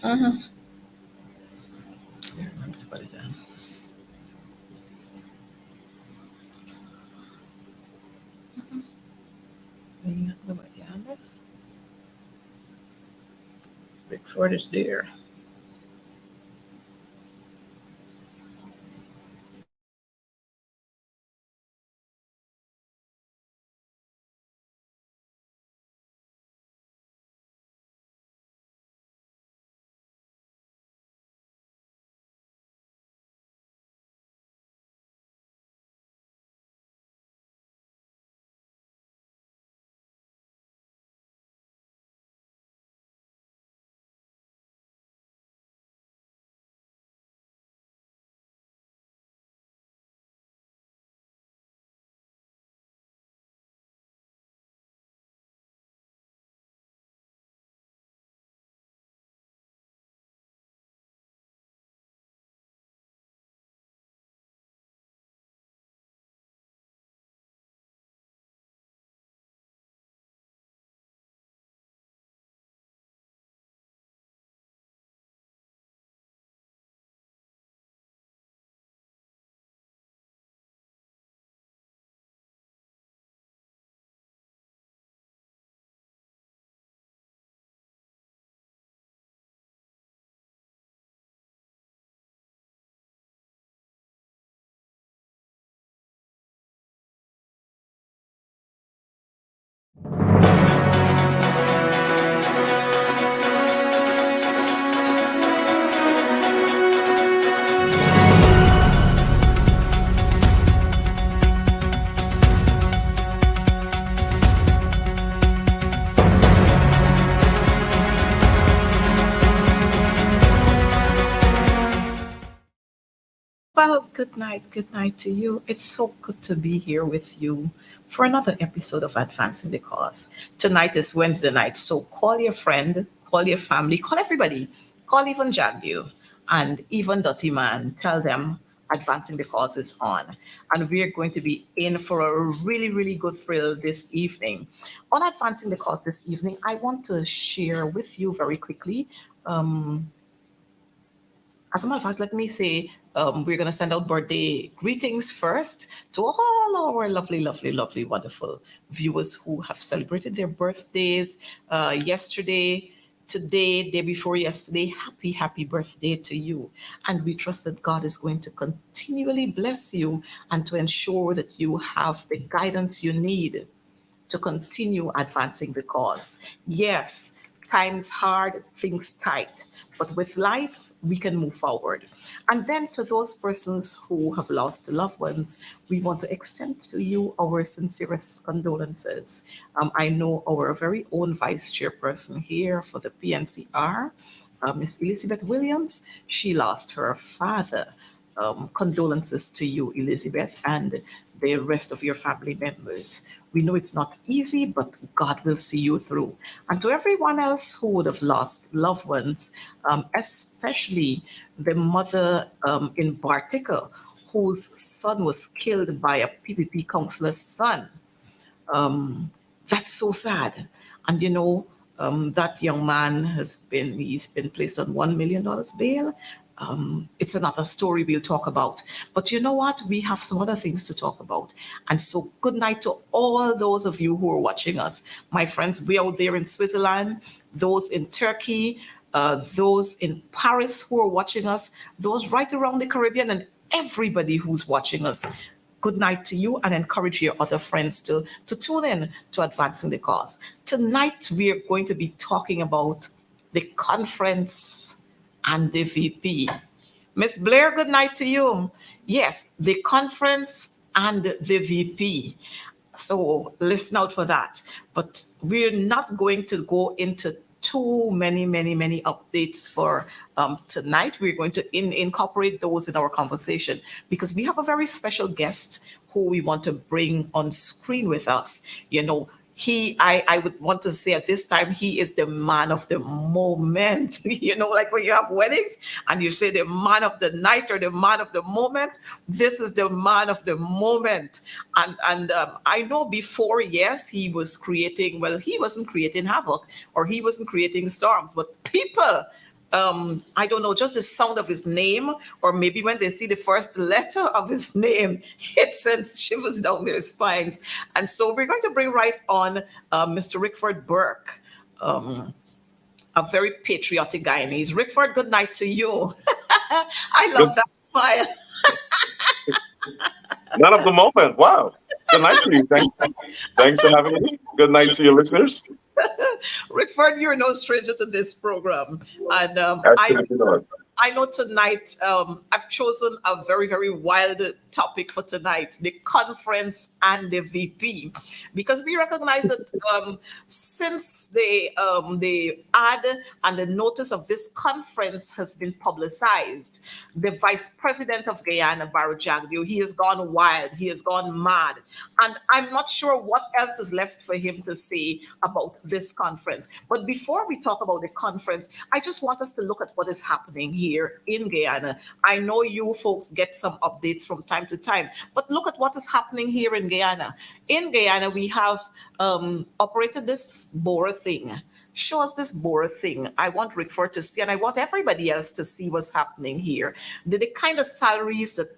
Mm-hmm. Yeah, remember to put it down. Yeah, Bigfoot is there. Well, good night to you. It's so good to be here with you for another episode of Advancing the Cause. Tonight is Wednesday night, so call your friend, call your family, call everybody, call even Jagyu and even Dirty Man. Tell them Advancing the Cause is on. And we're going to be in for a really, really good thrill this evening. On Advancing the Cause this evening, I want to share with you very quickly. As a matter of fact, let me say we're going to send out birthday greetings first to all our lovely, lovely, lovely, wonderful viewers who have celebrated their birthdays yesterday, today, day before yesterday. Happy, happy birthday to you. And we trust that God is going to continually bless you and to ensure that you have the guidance you need to continue advancing the cause. Yes, times hard, things tight, but with life, we can move forward. And then to those persons who have lost loved ones, we want to extend to you our sincerest condolences. I know our very own vice chairperson here for the PNCR, Miss Elizabeth Williams, she lost her father. Condolences to you, Elizabeth, and the rest of your family members. We know it's not easy, but God will see you through. And to everyone else who would have lost loved ones, especially the mother in Bartica, whose son was killed by a PPP counselor's son. That's so sad. And that young man he's been placed on $1 million bail. It's another story we'll talk about. But you know what? We have some other things to talk about. And so good night to all those of you who are watching us. My friends, we out there in Switzerland, those in Turkey, those in Paris who are watching us, those right around the Caribbean, and everybody who's watching us. Good night to you and encourage your other friends to tune in to Advancing the Cause. Tonight, we are going to be talking about the conference and the VP. Miss Blair, good night to you. Yes, the conference and the VP. So listen out for that. But we're not going to go into too many updates for tonight. We're going to incorporate those in our conversation because we have a very special guest who we want to bring on screen with us. I would want to say at this time, he is the man of the moment. Like when you have weddings and you say the man of the night or the man of the moment, this is the man of the moment. And I know before, yes, he wasn't creating havoc or he wasn't creating storms, but people I don't know, just the sound of his name, or maybe when they see the first letter of his name, it sends shivers down their spines. And so we're going to bring right on Mr. Rickford Burke, a very patriotic Guyanese. Rickford, good night to you. I Good. love that smile. None of the moment. Wow. Good night to you. Thanks for having me. Good night to your listeners. Rickford, you're no stranger to this program. And Absolutely not. I know tonight I've chosen a very, very wild topic for tonight, the conference and the VP, because we recognize that since the ad and the notice of this conference has been publicized, the Vice President of Guyana, Barry Jagdeo, he has gone wild, he has gone mad, and I'm not sure what else is left for him to say about this conference. But before we talk about the conference, I just want us to look at what is happening here in Guyana. I know you folks get some updates from time to time, but look at what is happening here in Guyana. In Guyana, we have operated this Bora thing. Show us this Bora thing. I want Rickford to see, and I want everybody else to see what's happening here. The kind of salaries that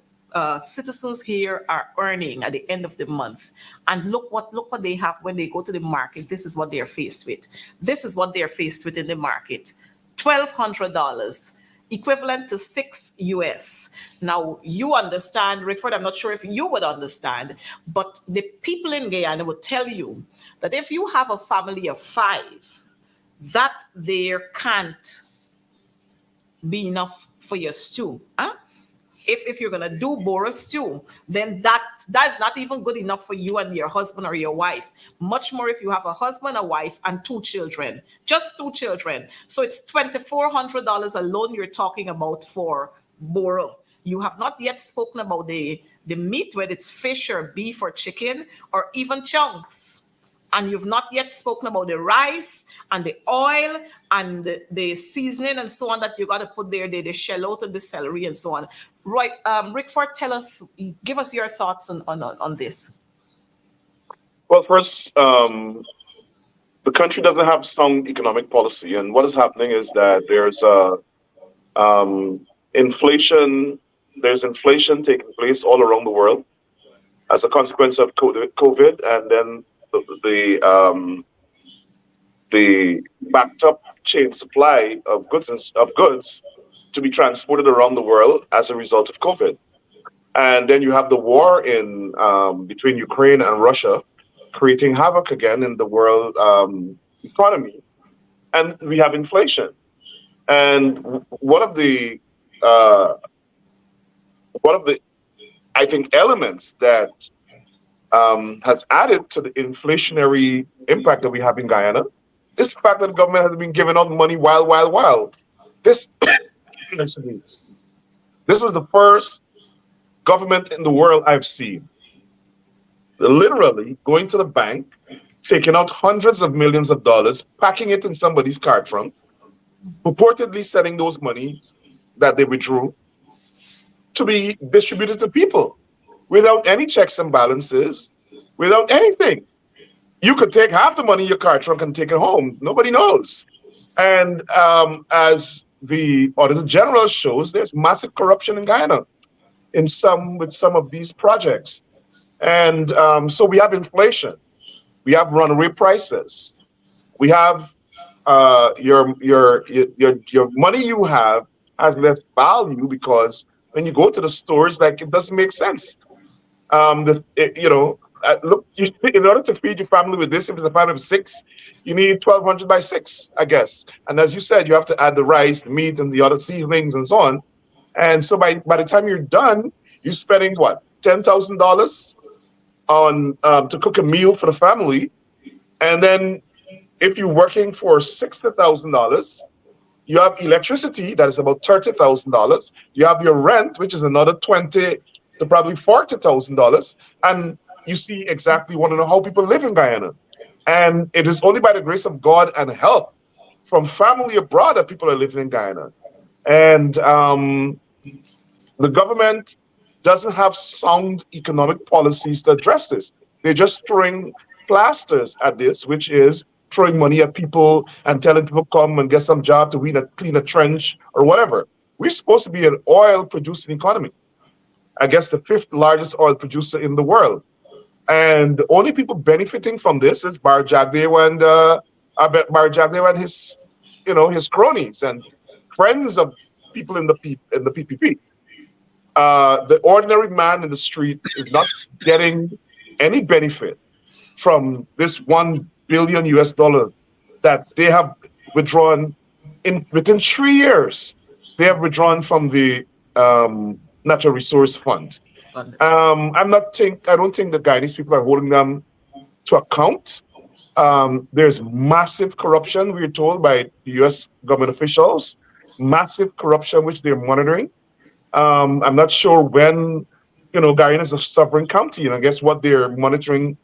citizens here are earning at the end of the month, and look what they have when they go to the market. This is what they're faced with. This is what they're faced with in the market: $1,200, equivalent to $6 US. Now you understand, Rickford. I'm not sure if you would understand, but the people in Guyana would tell you that if you have a family of five, that there can't be enough for your stew. Huh? If you're gonna do Bora stew, then that's not even good enough for you and your husband or your wife. Much more if you have a husband, a wife, and two children, just two children. So it's $2,400 alone you're talking about for Bora. You have not yet spoken about the meat, whether it's fish or beef or chicken or even chunks. And you've not yet spoken about the rice and the oil and the seasoning and so on that you got to put there, the shallot and the celery and so on. Right, Rickford, tell us, give us your thoughts on this. Well, first, the country doesn't have sound economic policy, and what is happening is that inflation. There's inflation taking place all around the world as a consequence of COVID, and then the backed up chain supply of goods to be transported around the world as a result of COVID. And then you have the war in between Ukraine and Russia, creating havoc again in the world economy, and we have inflation. And uh, one of the I think elements that has added to the inflationary impact that we have in Guyana is the fact that the government has been giving out money while. This, excuse me, this is the first government in the world I've seen literally going to the bank, taking out hundreds of millions of dollars, packing it in somebody's car trunk, purportedly sending those monies that they withdrew to be distributed to people without any checks and balances, without anything. You could take half the money in your car trunk and take it home. Nobody knows. And as the Auditor General shows, there's massive corruption in Guyana with some of these projects. And so we have inflation, we have runaway prices, we have your money you have has less value because when you go to the stores, like it doesn't make sense. Look, in order to feed your family with this, if it's a family of six, you need 1,200 by six, I guess. And as you said, you have to add the rice, the meat, and the other seasonings and so on. And so by the time you're done, you're spending what, $10,000 on to cook a meal for the family, and then if you're working for $60,000, you have electricity that is about $30,000. You have your rent, which is another $20,000 to probably $40,000, and you see exactly want to know how people live in Guyana. And it is only by the grace of God and help from family abroad that people are living in Guyana. And the government doesn't have sound economic policies to address this. They're just throwing plasters at this, which is throwing money at people and telling people come and get some job to clean a trench or whatever. We're supposed to be an oil producing economy. I guess the fifth largest oil producer in the world. And the only people benefiting from this is Bar Jagdeo and Bar Jagdeo and his cronies and friends of people in the PPP. The ordinary man in the street is not getting any benefit from this $1 billion that they have withdrawn within 3 years. They have withdrawn from the Natural Resource Fund. I don't think the Guyanese people are holding them to account. There's massive corruption, we're told, by the U.S. government officials. Massive corruption, which they're monitoring. I'm not sure when, Guyana is a sovereign county, and I guess what they're monitoring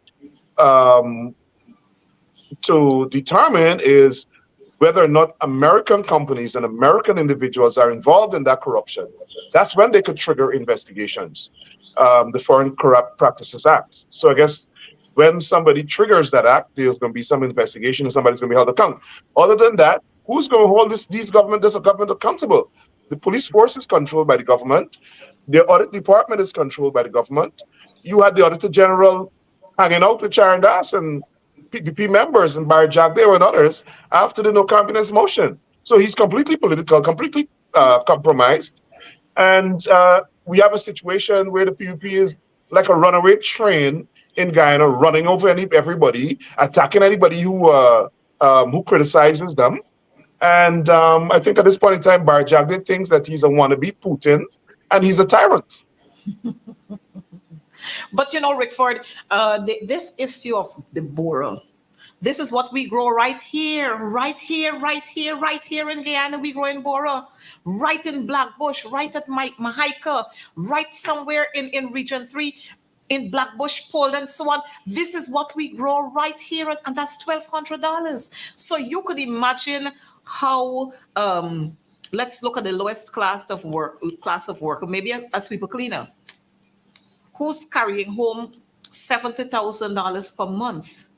to determine is whether or not American companies and American individuals are involved in that corruption. That's when they could trigger investigations, the Foreign Corrupt Practices Act. So I guess when somebody triggers that act, there's going to be some investigation and somebody's going to be held accountable. Other than that, who's going to hold this government accountable? The police force is controlled by the government. The audit department is controlled by the government. You had the Auditor General hanging out with Sharon Das and PPP members and Bar Jagdeo and others after the no confidence motion. So he's completely political, completely compromised. And we have a situation where the PPP is like a runaway train in Guyana, running over everybody, attacking anybody who criticizes them. And I think at this point in time, Bar Jagdeo thinks that he's a wannabe Putin and he's a tyrant. But Rickford, this issue of the Bora, this is what we grow right here in Guyana. We grow in Bora, right in Blackbush, right at Mahika, right somewhere in Region 3, in Blackbush, Pole, and so on. This is what we grow right here, and that's $1,200. So you could imagine how, let's look at the lowest class of work, maybe a sweeper cleaner, who's carrying home $70,000 per month,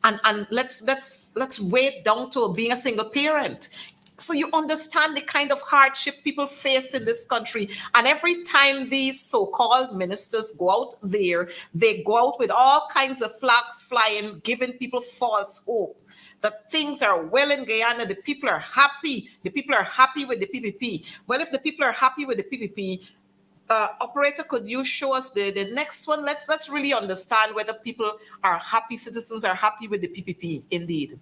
and let's weigh it down to being a single parent. So you understand the kind of hardship people face in this country. And every time these so-called ministers go out there, they go out with all kinds of flags flying, giving people false hope that things are well in Guyana. The people are happy. The people are happy with the PPP. Well, if the people are happy with the PPP, operator, could you show us the next one? Let's really understand whether people are happy, citizens are happy with the PPP, indeed.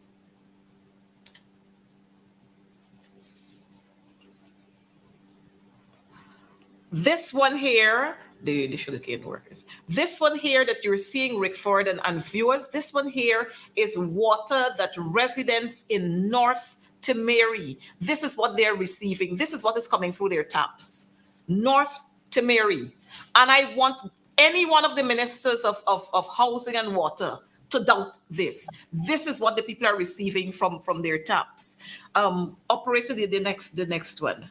This one here, the sugarcane workers. This one here that you're seeing, Rickford and viewers, this one here is water that residents in North Timeri, this is what they're receiving. This is what is coming through their taps. North Timeri. And I want any one of the ministers of housing and water to doubt this. This is what the people are receiving from their taps. Operator, the next one.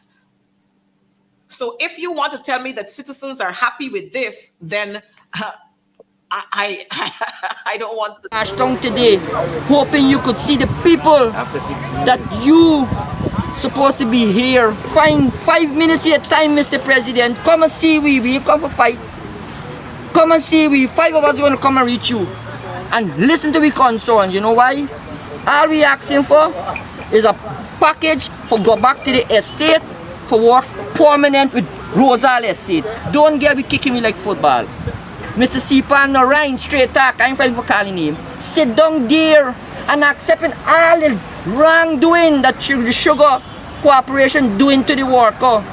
So if you want to tell me that citizens are happy with this, then I don't want to. Ashton today, hoping you could see the people that you supposed to be here. Find 5 minutes of your time, Mr. President. Come and see we come for fight. Come and see we. 5 of us are going to come and reach you. And listen to we concerns. You know why? All we asking for is a package for go back to the estate for work permanent with Rosal Estate. Don't get me kicking me like football. Mr. Sipan Narain, straight talk, I'm fighting for calling him. Sit down there and accepting all the wrongdoing that the sugar corporation doing to the worker.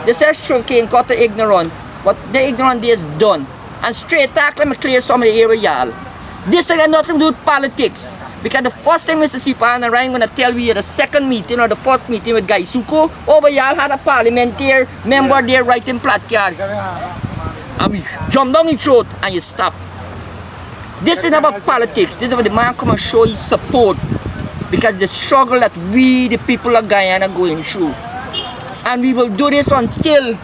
They say sugarcane got the ignorant, but the ignorant is done. And straight talk, let me clear some of the area, y'all. This has got nothing to do with politics. Because the first time Mr. Sipan and Ryan gonna tell we at the second meeting or the first meeting with Guy Suko, over y'all had a parliamentary member there writing placard. And we jump down his throat and you stop. This is about politics. This is about the man come and show his support. Because the struggle that we, the people of Guyana, going through. And we will do this until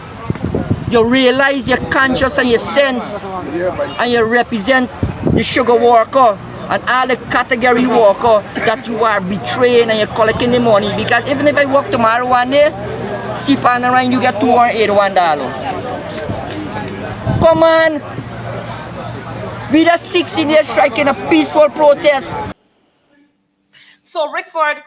you realize your conscience and your sense and you represent the sugar worker and all the category worker that you are betraying and you're collecting the money. Because even if I work tomorrow one day, see around you get $281. Come on, we just 16 years striking a peaceful protest. So, Rickford,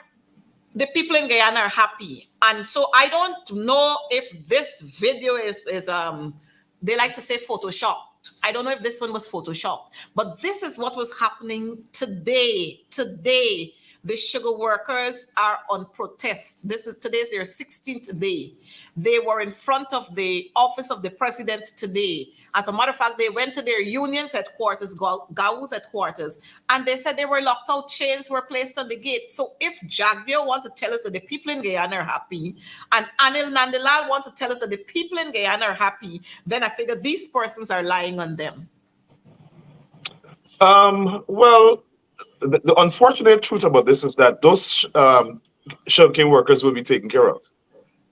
the people in Guyana are happy. And so I don't know if this video is they like to say photoshopped. I don't know if this one was photoshopped, but this is what was happening today. Today, the sugar workers are on protest. Today's their 16th day. They were in front of the office of the president today. As a matter of fact, they went to their union's headquarters, GAU's headquarters, and they said they were locked out, chains were placed on the gate. So if Jagbio want to tell us that the people in Guyana are happy, and Anil Nandalal want to tell us that the people in Guyana are happy, then I figure these persons are lying on them. Well, the unfortunate truth about this is that those sugarcane workers will be taken care of.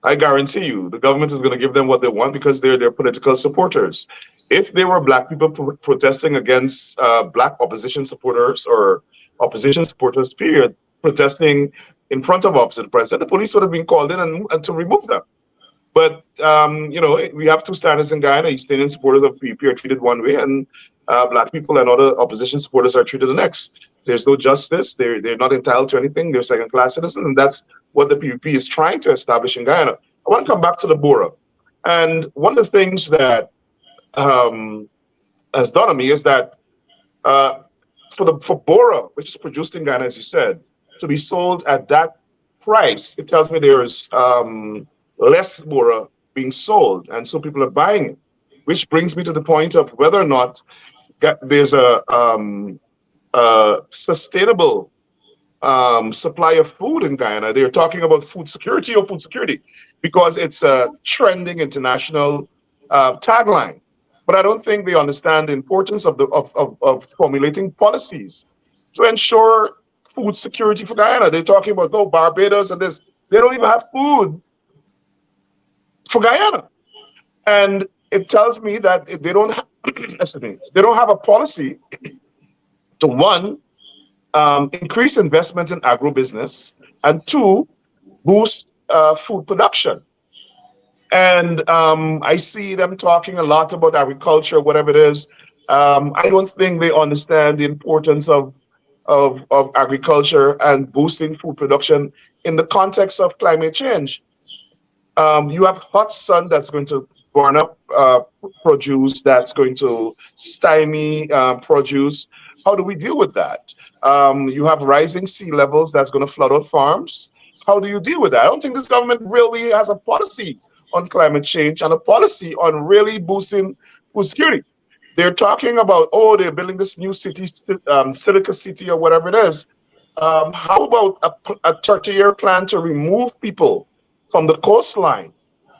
I guarantee you, the government is going to give them what they want because they're their political supporters. If they were black people protesting against black opposition supporters or opposition supporters, period, protesting in front of office of the president, the police would have been called in and to remove them. But, you know, we have two standards in Guyana. East Indian supporters of PUP are treated one way, and black people and other opposition supporters are treated the next. There's no justice. They're not entitled to anything. They're second-class citizens, and that's what the PUP is trying to establish in Guyana. I want to come back to the Bora. And one of the things that has dawned on me is that for Bora, which is produced in Guyana, as you said, to be sold at that price, it tells me there's less Bora being sold, and so people are buying it, which brings me to the point of whether or not there's a sustainable supply of food in Guyana. They're talking about food security or food security because it's a trending international tagline. But I don't think they understand the importance of formulating policies to ensure food security for Guyana. They're talking about Barbados and this. They don't even have food for Guyana, and it tells me that they don't they don't have a policy to one, increase investment in agribusiness, and two, boost food production. And I see them talking a lot about agriculture, whatever it is. I don't think they understand the importance of agriculture and boosting food production in the context of climate change. You have hot sun that's going to burn up produce, that's going to stymie produce. How do we deal with that? You have rising sea levels that's going to flood out farms. How do you deal with that? I don't think this government really has a policy on climate change and a policy on really boosting food security. They're talking about, they're building this new city, Silica City or whatever it is. How about a 30-year plan to remove people from the coastline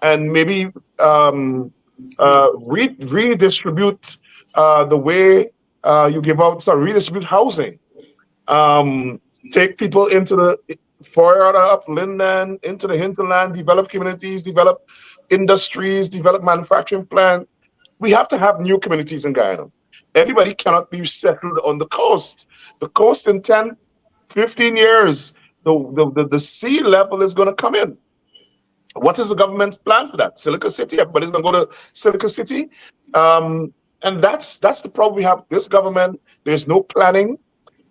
and maybe redistribute the way you give out, redistribute housing. Take people into the further up Linden, into the hinterland, develop communities, develop industries, develop manufacturing plants. We have to have new communities in Guyana. Everybody cannot be settled on the coast. The coast in 10, 15 years, the sea level is going to come in. What is the government's plan for that? Silica City, everybody's going to go to Silica City. And that's the problem we have. This government, there's no planning.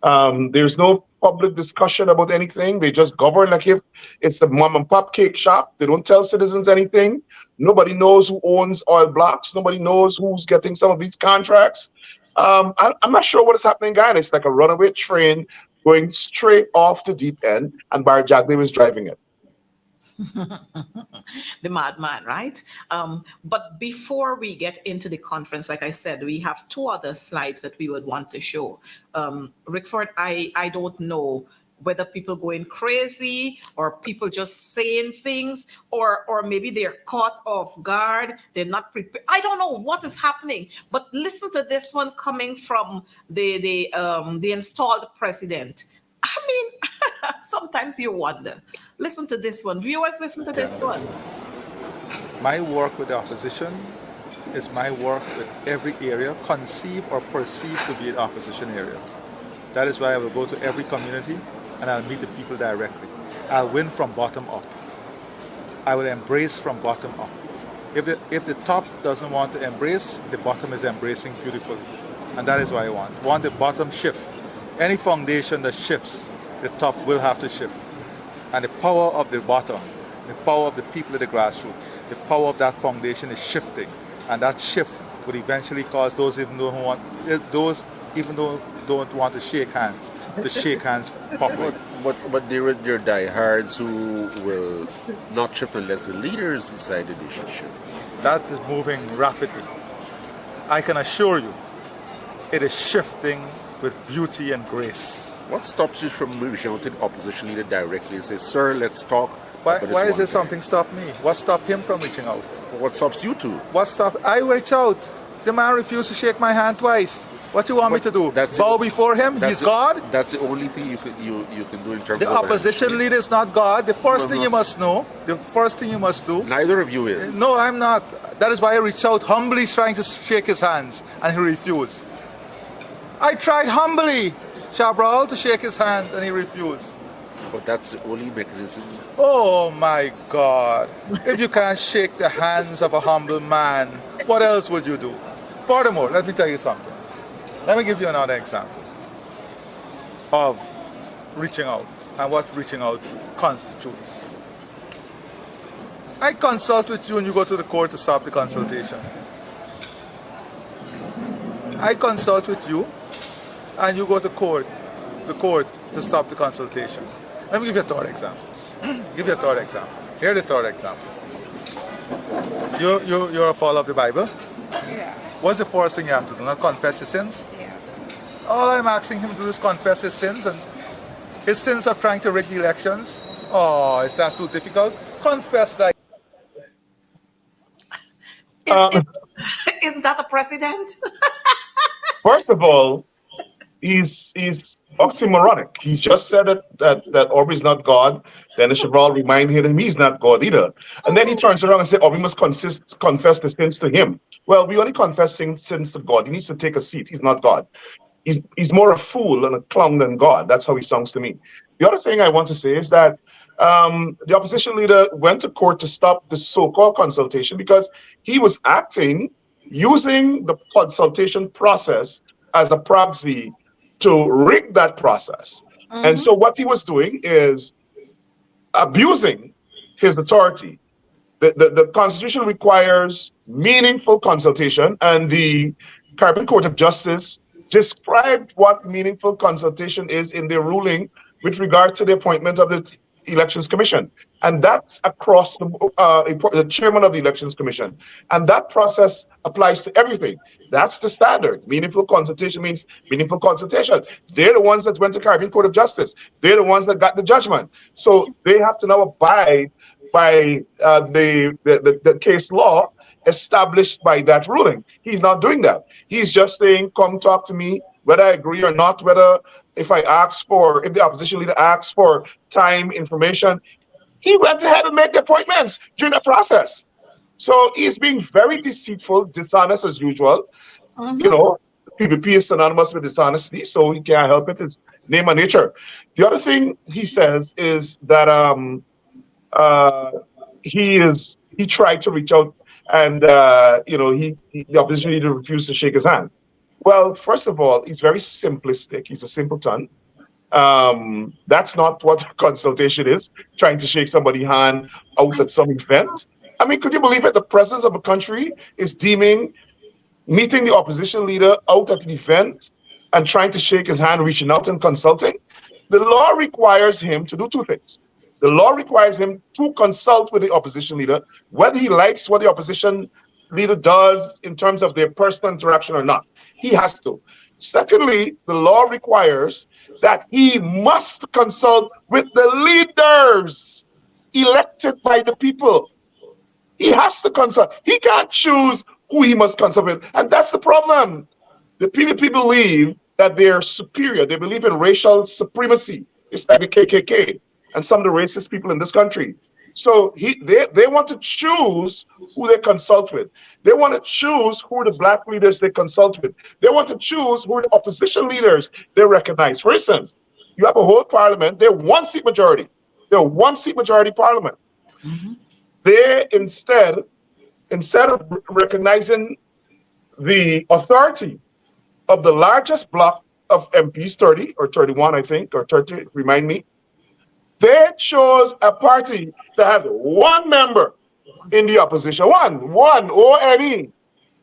There's no public discussion about anything. They just govern like if it's a mom and pop cake shop. They don't tell citizens anything. Nobody knows who owns oil blocks. Nobody knows who's getting some of these contracts. I'm not sure what is happening in Guyana. It's like a runaway train going straight off the deep end, and Barry Jagdeo was driving it. The madman, right? But before we get into the conference, like I said, we have two other slides that we would want to show. Rickford, I don't know whether people going crazy or people just saying things, or maybe they're caught off guard, they're not prepared. I don't know what is happening, but listen to this one coming from the installed president. I mean, sometimes you wonder. Listen to this one. Viewers, listen to this one. My work with the opposition is my work with every area conceived or perceived to be an opposition area. That is why I will go to every community and I'll meet the people directly. I'll win from bottom up. I will embrace from bottom up. If the top doesn't want to embrace, the bottom is embracing beautifully. And that is what I want. I want the bottom shift. Any foundation that shifts, the top will have to shift. And the power of the bottom, the power of the people at the grassroots, the power of that foundation is shifting. And that shift would eventually cause those even though don't want to shake hands properly. But there are your diehards who will not shift unless the leaders decided they should shift. That is moving rapidly. I can assure you, it is shifting with beauty and grace. What stops you from reaching out to the opposition leader directly and say, "Sir, let's talk"? Why about is one there thing?" something stop me? What stopped him from reaching out? What stops you two? I reach out. The man refused to shake my hand twice. What do you want me to do? Bow before him? He's God? That's the only thing you can do in terms The of opposition leader is not God. The first thing you must know, the first thing you must do. Neither of you is. No, I'm not. That is why I reached out humbly trying to shake his hands and he refused. I tried humbly, Chabral, to shake his hand and he refused. But that's the only mechanism. Oh my God. If you can't shake the hands of a humble man, what else would you do? Furthermore, let me tell you something. Let me give you another example of reaching out and what reaching out constitutes. I consult with you and you go to the court to stop the consultation. I consult with you and you go to the court to stop the consultation. Let me give you a third example. Here's the third example. You're a follower of the Bible? Yeah. What's the first thing you have to do? Not confess your sins? Yes. All I'm asking him to do is confess his sins and his sins of trying to rig the elections. Oh, is that too difficult? Confess that. Is that a precedent? First of all, he's oxymoronic. He just said that Aubrey's not God. Then Chabral reminded him he's not God either. And then he turns around and says, Aubrey must confess the sins to him. Well, we only confess sins to God. He needs to take a seat. He's not God. He's more a fool and a clown than God. That's how he sounds to me. The other thing I want to say is that the opposition leader went to court to stop the so-called consultation because he was acting using the consultation process as a proxy to rig that process. And so what he was doing is abusing his authority. The Constitution requires meaningful consultation, and the Caribbean Court of Justice described what meaningful consultation is in their ruling with regard to the appointment of the Elections Commission. And that's across the chairman of the Elections Commission. And that process applies to everything. That's the standard. Meaningful consultation means meaningful consultation. They're the ones that went to Caribbean Court of Justice. They're the ones that got the judgment. So they have to now abide by the case law established by that ruling. He's not doing that. He's just saying, come talk to me, whether I agree or not, if the opposition leader asks for time, information. He went ahead and made the appointments during the process. So he's being very deceitful, dishonest as usual. You know, PvP is synonymous with dishonesty, so he can't help it. It's name and nature. The other thing he says is that he tried to reach out and the opposition leader refused to shake his hand. Well, first of all, he's very simplistic. He's a simpleton. That's not what consultation is, trying to shake somebody's hand out at some event. I mean, could you believe it? The president of a country is deeming meeting the opposition leader out at an event and trying to shake his hand, reaching out and consulting. The law requires him to do two things. The law requires him to consult with the opposition leader, whether he likes what the opposition leader does in terms of their personal interaction or not. He has to. Secondly, the law requires that he must consult with the leaders elected by the people. He has to consult. He can't choose who he must consult with. And that's the problem. The PvP believe that they're superior. They believe in racial supremacy. It's like the KKK and some of the racist people in this country. So they want to choose who they consult with. They want to choose who the black leaders they consult with. They want to choose who the opposition leaders they recognize. For instance, you have a whole parliament, they're one seat majority. They're one seat majority parliament. They instead of recognizing the authority of the largest block of MPs, 30 or 31, I think, or 30, remind me, they chose a party that has one member in the opposition, one ONE,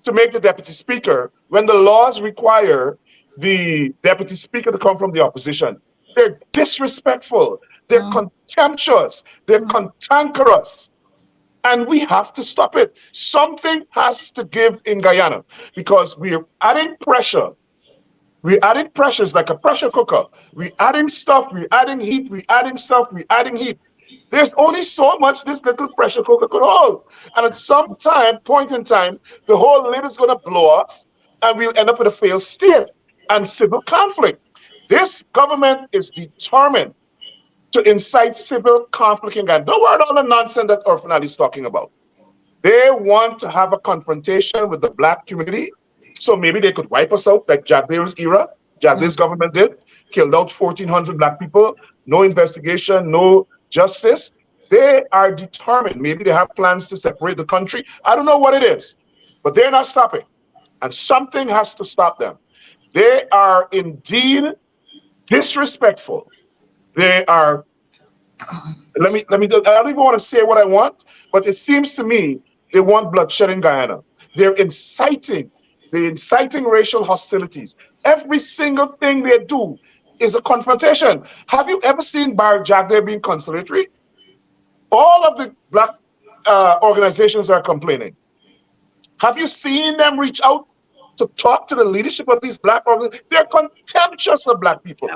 to make the deputy speaker when the laws require the deputy speaker to come from the opposition. They're disrespectful, they're contemptuous, they're cantankerous. And we have to stop it. Something has to give in Guyana because we're adding pressure. We're adding pressures like a pressure cooker. We're adding stuff, we're adding heat, we're adding stuff, we're adding heat. There's only so much this little pressure cooker could hold. And at some point in time, the whole lid is going to blow off and we'll end up with a failed state and civil conflict. This government is determined to incite civil conflict in Ghana. Don't worry about all the nonsense that Orphanal is talking about. They want to have a confrontation with the black community, so maybe they could wipe us out like Jack Dare's era. Jack Dare's government did, killed out 1,400 black people, no investigation, no justice. They are determined. Maybe they have plans to separate the country. I don't know what it is, but they're not stopping. And something has to stop them. They are indeed disrespectful. They are, let me, I don't even want to say what I want, but it seems to me they want bloodshed in Guyana. They're inciting racial hostilities. Every single thing they do is a confrontation. Have you ever seen Bar Jack there being conciliatory? All of the black organizations are complaining. Have you seen them reach out to talk to the leadership of these black organizations? They're contemptuous of black people.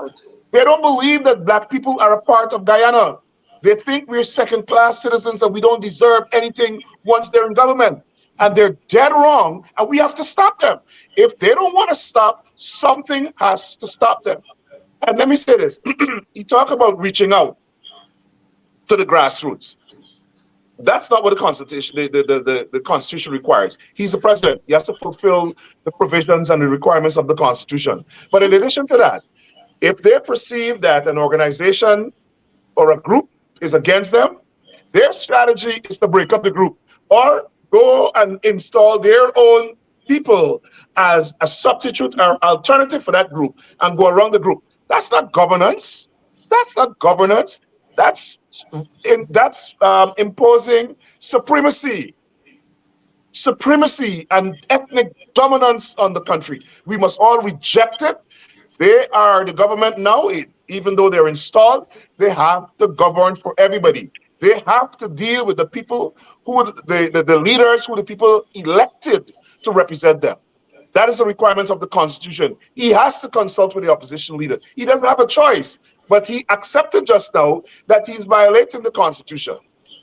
They don't believe that black people are a part of Guyana. They think we're second-class citizens and we don't deserve anything once they're in government. And they're dead wrong, and we have to stop them. If they don't want to stop, something has to stop them. And let me say this. You talk about reaching out to the grassroots. That's not what the Constitution, the Constitution requires. He's the president. He has to fulfill the provisions and the requirements of the Constitution. But in addition to that, if they perceive that an organization or a group is against them, their strategy is to break up the group or go and install their own people as a substitute or alternative for that group and go around the group. That's not governance. That's not governance. That's imposing supremacy and ethnic dominance on the country. We must all reject it. They are the government now, even though they're installed, they have to govern for everybody. They have to deal with the people who the leaders who the people elected to represent them. That is the requirement of the Constitution. He has to consult with the opposition leader. He doesn't have a choice, but he accepted just now that he's violating the Constitution.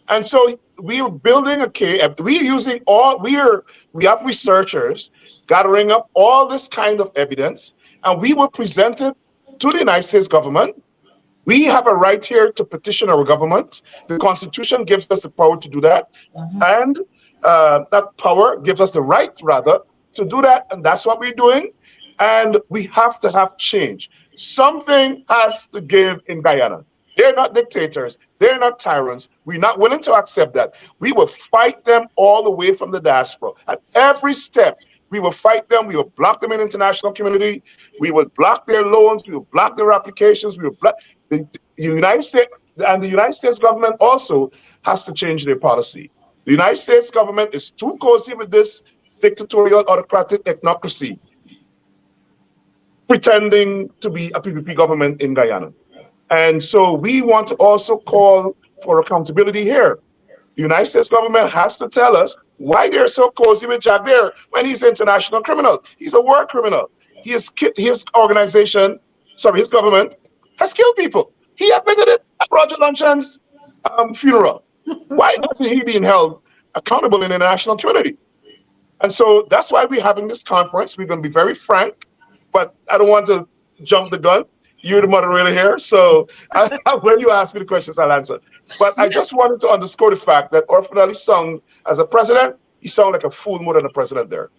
And so we're building a case. We have researchers gathering up all this kind of evidence, and we will present it to the United States government. We have a right here to petition our government. The Constitution gives us the power to do that. And that power gives us the right, rather, to do that. And that's what we're doing. And we have to have change. Something has to give in Guyana. They're not dictators. They're not tyrants. We're not willing to accept that. We will fight them all the way from the diaspora. At every step, we will fight them. We will block them in international community. We will block their loans. We will block their applications. We will block the United States, and the United States government also has to change their policy. The United States government is too cozy with this dictatorial autocratic ethnocracy, pretending to be a PPP government in Guyana. And so we want to also call for accountability here. The United States government has to tell us why they're so cozy with Jack Dare when he's an international criminal. He's a war criminal. His government has killed people. He admitted it at Roger Lunchan's funeral. Why isn't he being held accountable in the international community? And so that's why we're having this conference. We're going to be very frank, but I don't want to jump the gun. You're the moderator here, so when you ask me the questions, I'll answer. But I just wanted to underscore the fact that Orphan sung as a president, he sounded like a fool more than a president there.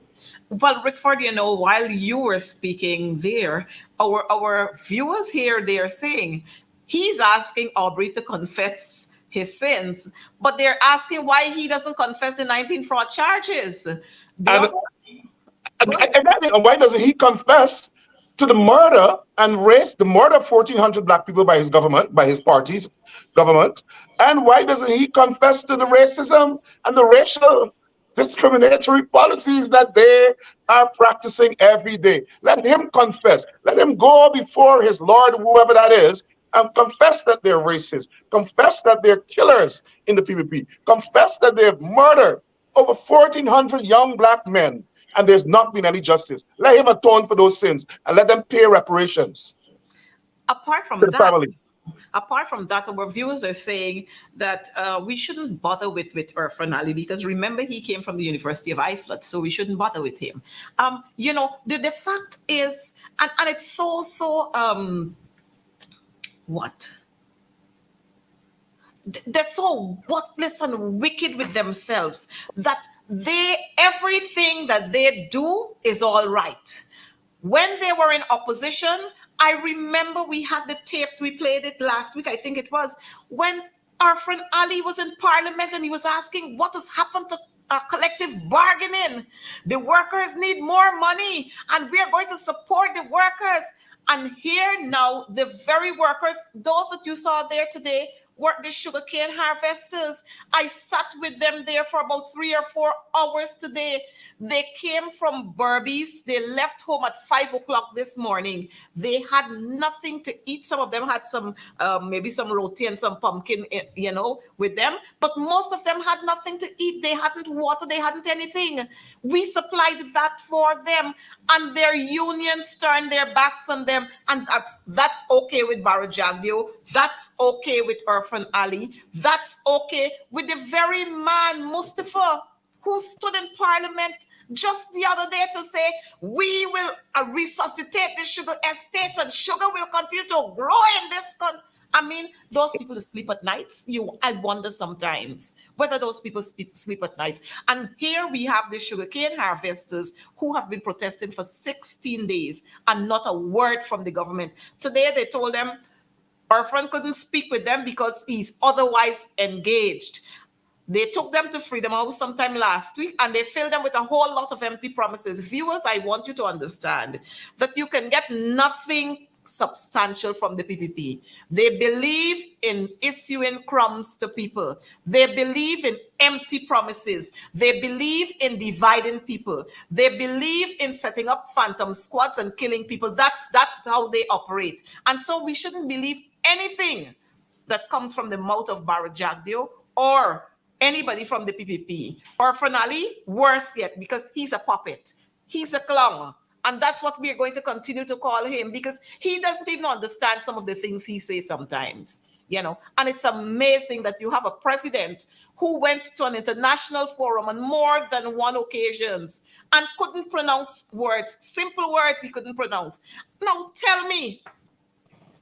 Well, Rickford, while you were speaking there, our viewers here, they are saying he's asking Aubrey to confess his sins, but they're asking why he doesn't confess the 19 fraud charges. And, Therefore, go ahead. and why doesn't he confess to the murder and the murder of 1,400 black people by his government, by his party's government? And why doesn't he confess to the racism and the racial discriminatory policies that they are practicing every day? Let him confess. Let him go before his Lord, whoever that is, and confess that they're racist. Confess that they're killers in the PPP. Confess that they've murdered over 1,400 young black men, and there's not been any justice. Let him atone for those sins and let them pay reparations Apart from to the that, family. our viewers are saying that we shouldn't bother with Irfan Ali because remember he came from the University of Iflut, so we shouldn't bother with him. The fact is, and it's so what? They're so worthless and wicked with themselves that everything that they do is all right. When they were in opposition, I remember we had the tape, we played it last week, I think it was, when our friend Ali was in Parliament and he was asking what has happened to collective bargaining. The workers need more money and we are going to support the workers. And here now, the very workers, those that you saw there today, work the sugarcane harvesters. I sat with them there for about 3 or 4 hours today. They came from Berbice. They left home at 5 o'clock this morning. They had nothing to eat. Some of them had some, maybe some roti and some pumpkin, with them. But most of them had nothing to eat. They hadn't water. They hadn't anything. We supplied that for them. And their unions turned their backs on them. And that's okay with Barajagdio. That's okay with Irfan Ali. That's okay with the very man, Mustafa, who stood in Parliament just the other day to say, we will resuscitate the sugar estates and sugar will continue to grow in this country. I mean, those people who sleep at nights, I wonder sometimes whether those people sleep at nights. And here we have the sugarcane harvesters who have been protesting for 16 days and not a word from the government. Today they told them Irfan couldn't speak with them because he's otherwise engaged. They took them to Freedom House sometime last week and they filled them with a whole lot of empty promises. Viewers, I want you to understand that you can get nothing substantial from the PPP. They believe in issuing crumbs to people. They believe in empty promises. They believe in dividing people. They believe in setting up phantom squads and killing people. That's how they operate. And so we shouldn't believe anything that comes from the mouth of Barajagdio or anybody from the PPP. Or Fanali, worse yet, because he's a puppet. He's a clown. And that's what we're going to continue to call him because he doesn't even understand some of the things he says sometimes, And it's amazing that you have a president who went to an international forum on more than one occasions and couldn't pronounce words, simple words he couldn't pronounce. Now tell me.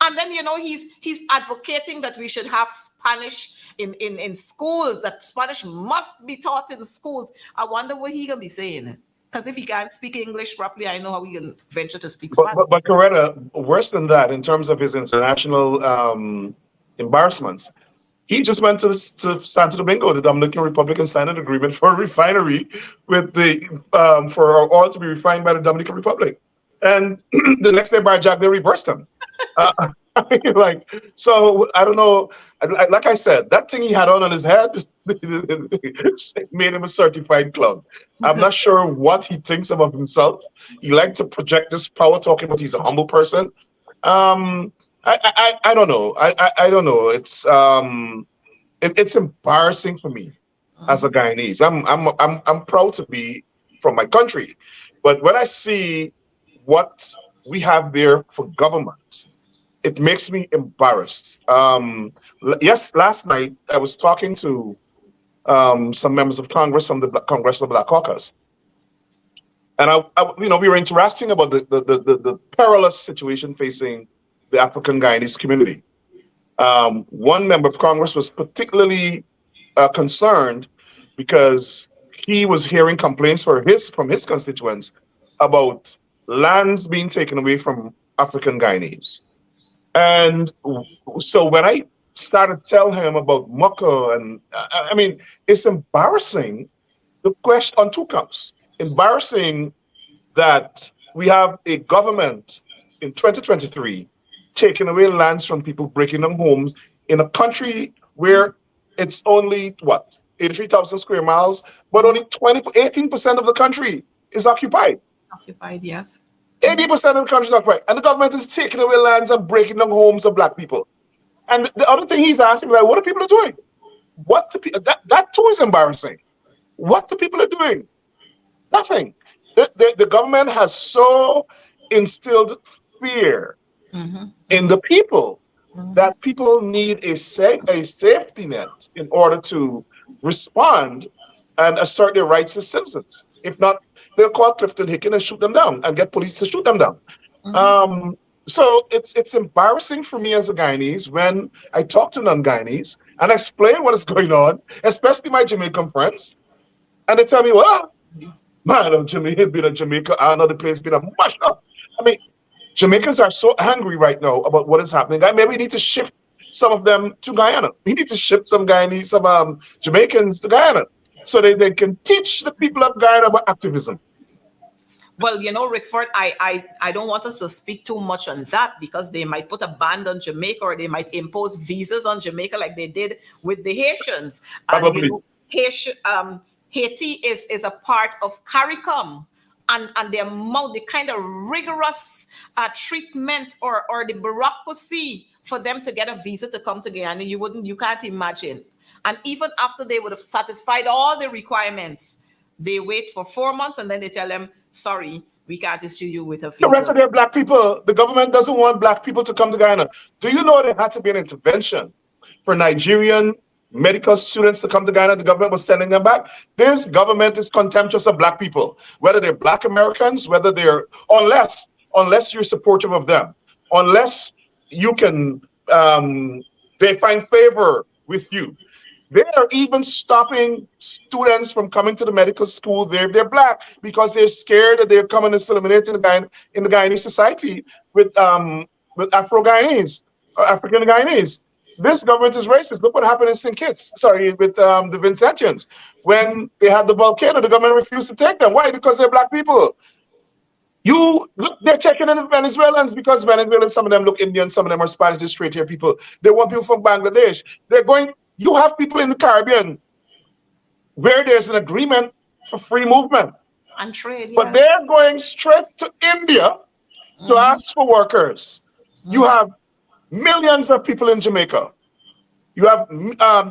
And then, he's advocating that we should have Spanish in schools, that Spanish must be taught in schools. I wonder what he going to be saying. Because if he can't speak English properly, I know how he can venture to speak Spanish. But Coretta, worse than that, in terms of his international embarrassments, he just went to Santo Domingo, the Dominican Republic, and signed an agreement for a refinery with for oil to be refined by the Dominican Republic. And the next day, by Jack, they reversed him. So I don't know. Like I said, that thing he had on his head made him a certified clown. I'm not sure what he thinks about himself. He likes to project this power, talking about he's a humble person. I don't know. I don't know. It's embarrassing for me as a Guyanese. I'm proud to be from my country, but when I see what we have there for government, it makes me embarrassed. Yes, last night I was talking to some members of Congress from the Congressional Black Caucus, and we were interacting about the perilous situation facing the African Guyanese community. One member of Congress was particularly concerned because he was hearing complaints from his constituents about lands being taken away from African Guyanese. And so when I started telling him about Mucka, and I mean, it's embarrassing, the question on two counts. Embarrassing that we have a government in 2023 taking away lands from people, breaking down homes in a country where it's only what, 83,000 square miles, but only 18% of the country is occupied. Occupied, yes. 80% of the country is occupied. And the government is taking away lands and breaking down homes of black people. And the other thing he's asking, like, what are people doing? That too is embarrassing. What the people are doing? Nothing. The government has so instilled fear in the people that people need a safety net in order to respond and assert their rights as citizens. If not, they'll call Clifton Hicken and shoot them down and get police to shoot them down. So it's embarrassing for me as a Guyanese when I talk to non-Guyanese and explain what is going on, especially my Jamaican friends, and they tell me, well, man, Jamaica been a Jamaica, another place been a mashed up. I mean, Jamaicans are so angry right now about what is happening. Maybe we need to shift some of them to Guyana. We need to shift some Guyanese, some Jamaicans to Guyana so they can teach the people of Guyana about activism. Well, you know, Rickford, I don't want us to speak too much on that because they might put a ban on Jamaica or they might impose visas on Jamaica like they did with the Haitians. Probably. And, you know, Haiti is a part of CARICOM, and the kind of rigorous treatment or the bureaucracy for them to get a visa to come to Guyana, you can't imagine. And even after they would have satisfied all the requirements, they wait for 4 months and then they tell them, sorry, we can't issue you with a visa. The rest of their black people, the government doesn't want black people to come to Guyana. Do you know there had to be an intervention for Nigerian medical students to come to Guyana? The government was sending them back. This government is contemptuous of black people, whether they're black Americans, whether they're, unless you're supportive of them, unless you can, they find favor with you. They are even stopping students from coming to the medical school. They're black because they're scared that they're coming to assimilate in the Guyanese society with Afro-Guyanese or African Guyanese. This government is racist. Look what happened in St. Kitts. Sorry, with the Vincentians. When they had the volcano, the government refused to take them. Why? Because they're black people. You look, they're checking in the Venezuelans because Venezuelans, some of them look Indian, some of them are Spanish, they're straight here people. They want people from Bangladesh. You have people in the Caribbean where there's an agreement for free movement. And trade, but they're going straight to India to ask for workers. You have millions of people in Jamaica. You have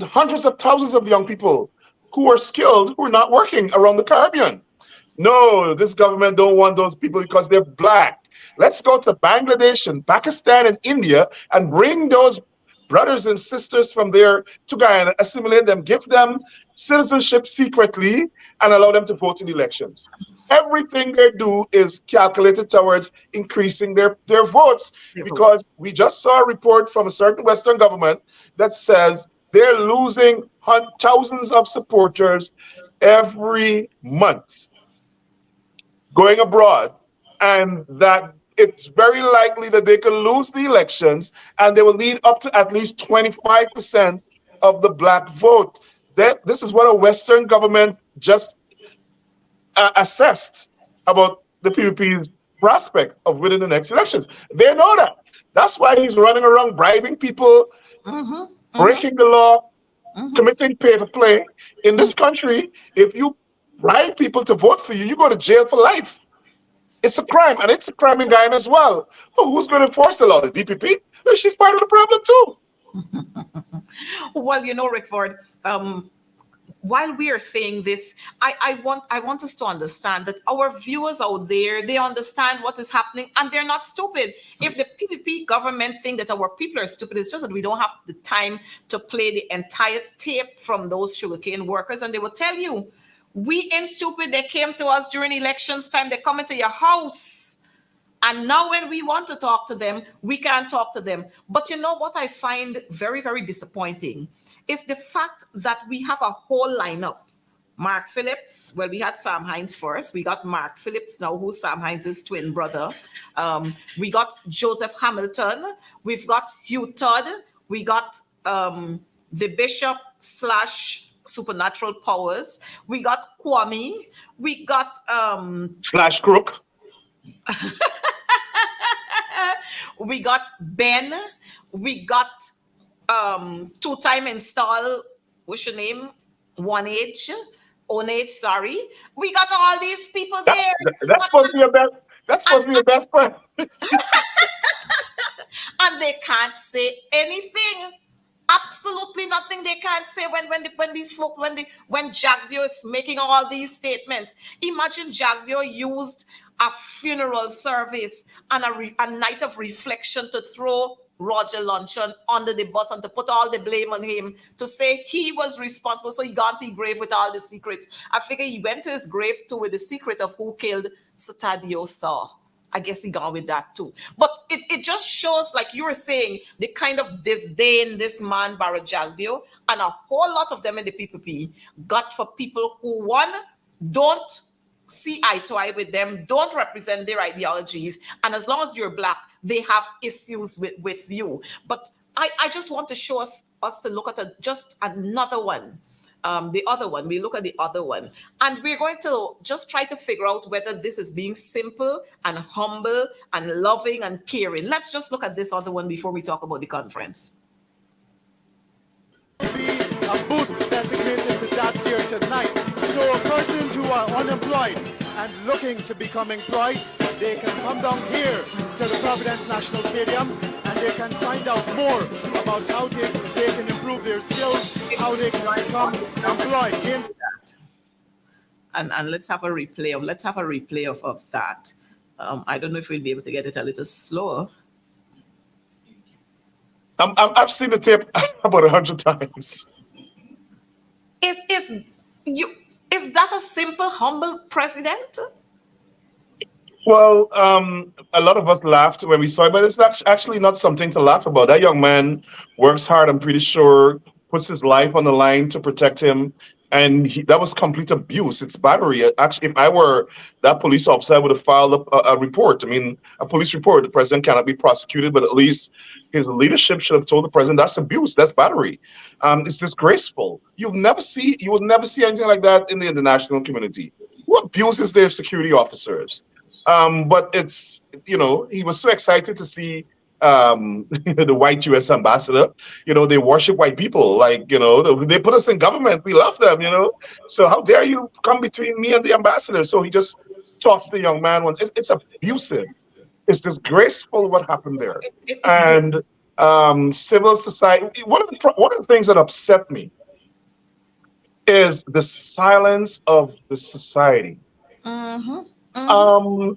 hundreds of thousands of young people who are skilled, who are not working around the Caribbean. No, this government don't want those people because they're black. Let's go to Bangladesh and Pakistan and India and bring those brothers and sisters from there to Guyana, assimilate them, give them citizenship secretly, and allow them to vote in elections. Everything they do is calculated towards increasing their votes, because we just saw a report from a certain Western government that says they're losing thousands of supporters every month going abroad, and that it's very likely that they could lose the elections and they will need up to at least 25% of the black vote. This is what a Western government just assessed about the PPP's prospect of winning the next elections. They know that. That's why he's running around bribing people, breaking the law, committing pay to play. In this country, if you bribe people to vote for you, you go to jail for life. It's a crime, and it's a crime in Guyana as well. But who's going to enforce the law? The DPP? She's part of the problem too. Well, you know, Rickford, while we are saying this, I want us to understand that our viewers out there, they understand what is happening, and they're not stupid. If the PPP government think that our people are stupid, it's just that we don't have the time to play the entire tape from those sugarcane workers, and they will tell you, we ain't stupid. They came to us during elections time. They come into your house And now when we want to talk to them, we can't talk to them. But you know what I find very, very disappointing is the fact that we have a whole lineup. Mark Phillips, well, we had Sam Hines first. We got Mark Phillips now, who's Sam Hines' twin brother. We got Joseph Hamilton. We've got Hugh Todd. We got the Bishop slash Supernatural Powers. We got Kwame. We got Slash crook. we got Ben. We got two-time install. What's your name? Own age, sorry. We got all these people That's there. that's supposed to be your best. That's supposed to be your best friend. And they can't say anything. Absolutely nothing they can't say when Jagdio is making all these statements. Imagine Jagdio used a funeral service and a night of reflection to throw Roger Luncheon under the bus and to put all the blame on him, to say he was responsible. So he got to his grave with all the secrets. I figure he went to his grave too with the secret of who killed Satadio Saw. I guess he gone with that too. But it just shows, like you were saying, the kind of disdain this man, Barra Jagdio, and a whole lot of them in the PPP got for people who, one, don't see eye to eye with them, don't represent their ideologies, and as long as you're Black, they have issues with you. But I just want to show us to look at just another one. The other one, we look at the other one, and we're going to just try to figure out whether this is being simple and humble and loving and caring. Let's just look at this other one before we talk about the conference. Be a booth designated to that here tonight. So persons who are unemployed and looking to become employed, they can come down here to the Providence National Stadium and they can find out more about how they can improve their skills, how they can become employed. And let's have a replay of that. I don't know if we'll be able to get it a little slower. I've seen the tape about 100 times. Is that a simple, humble president? Well, a lot of us laughed when we saw it, but it's actually not something to laugh about. That young man works hard, I'm pretty sure, puts his life on the line to protect him. And that was complete abuse. It's battery. Actually, if I were that police officer, I would have filed a report. I mean, a police report. The president cannot be prosecuted, but at least his leadership should have told the president that's abuse, that's battery. It's disgraceful. You will never see anything like that in the international community. Who abuses their security officers? But it's, he was so excited to see the white U.S. ambassador. They worship white people. Like, they put us in government. We love them, So how dare you come between me and the ambassador? So he just tossed the young man once. It's abusive. It's disgraceful what happened there. And civil society, one of the things that upset me is the silence of the society.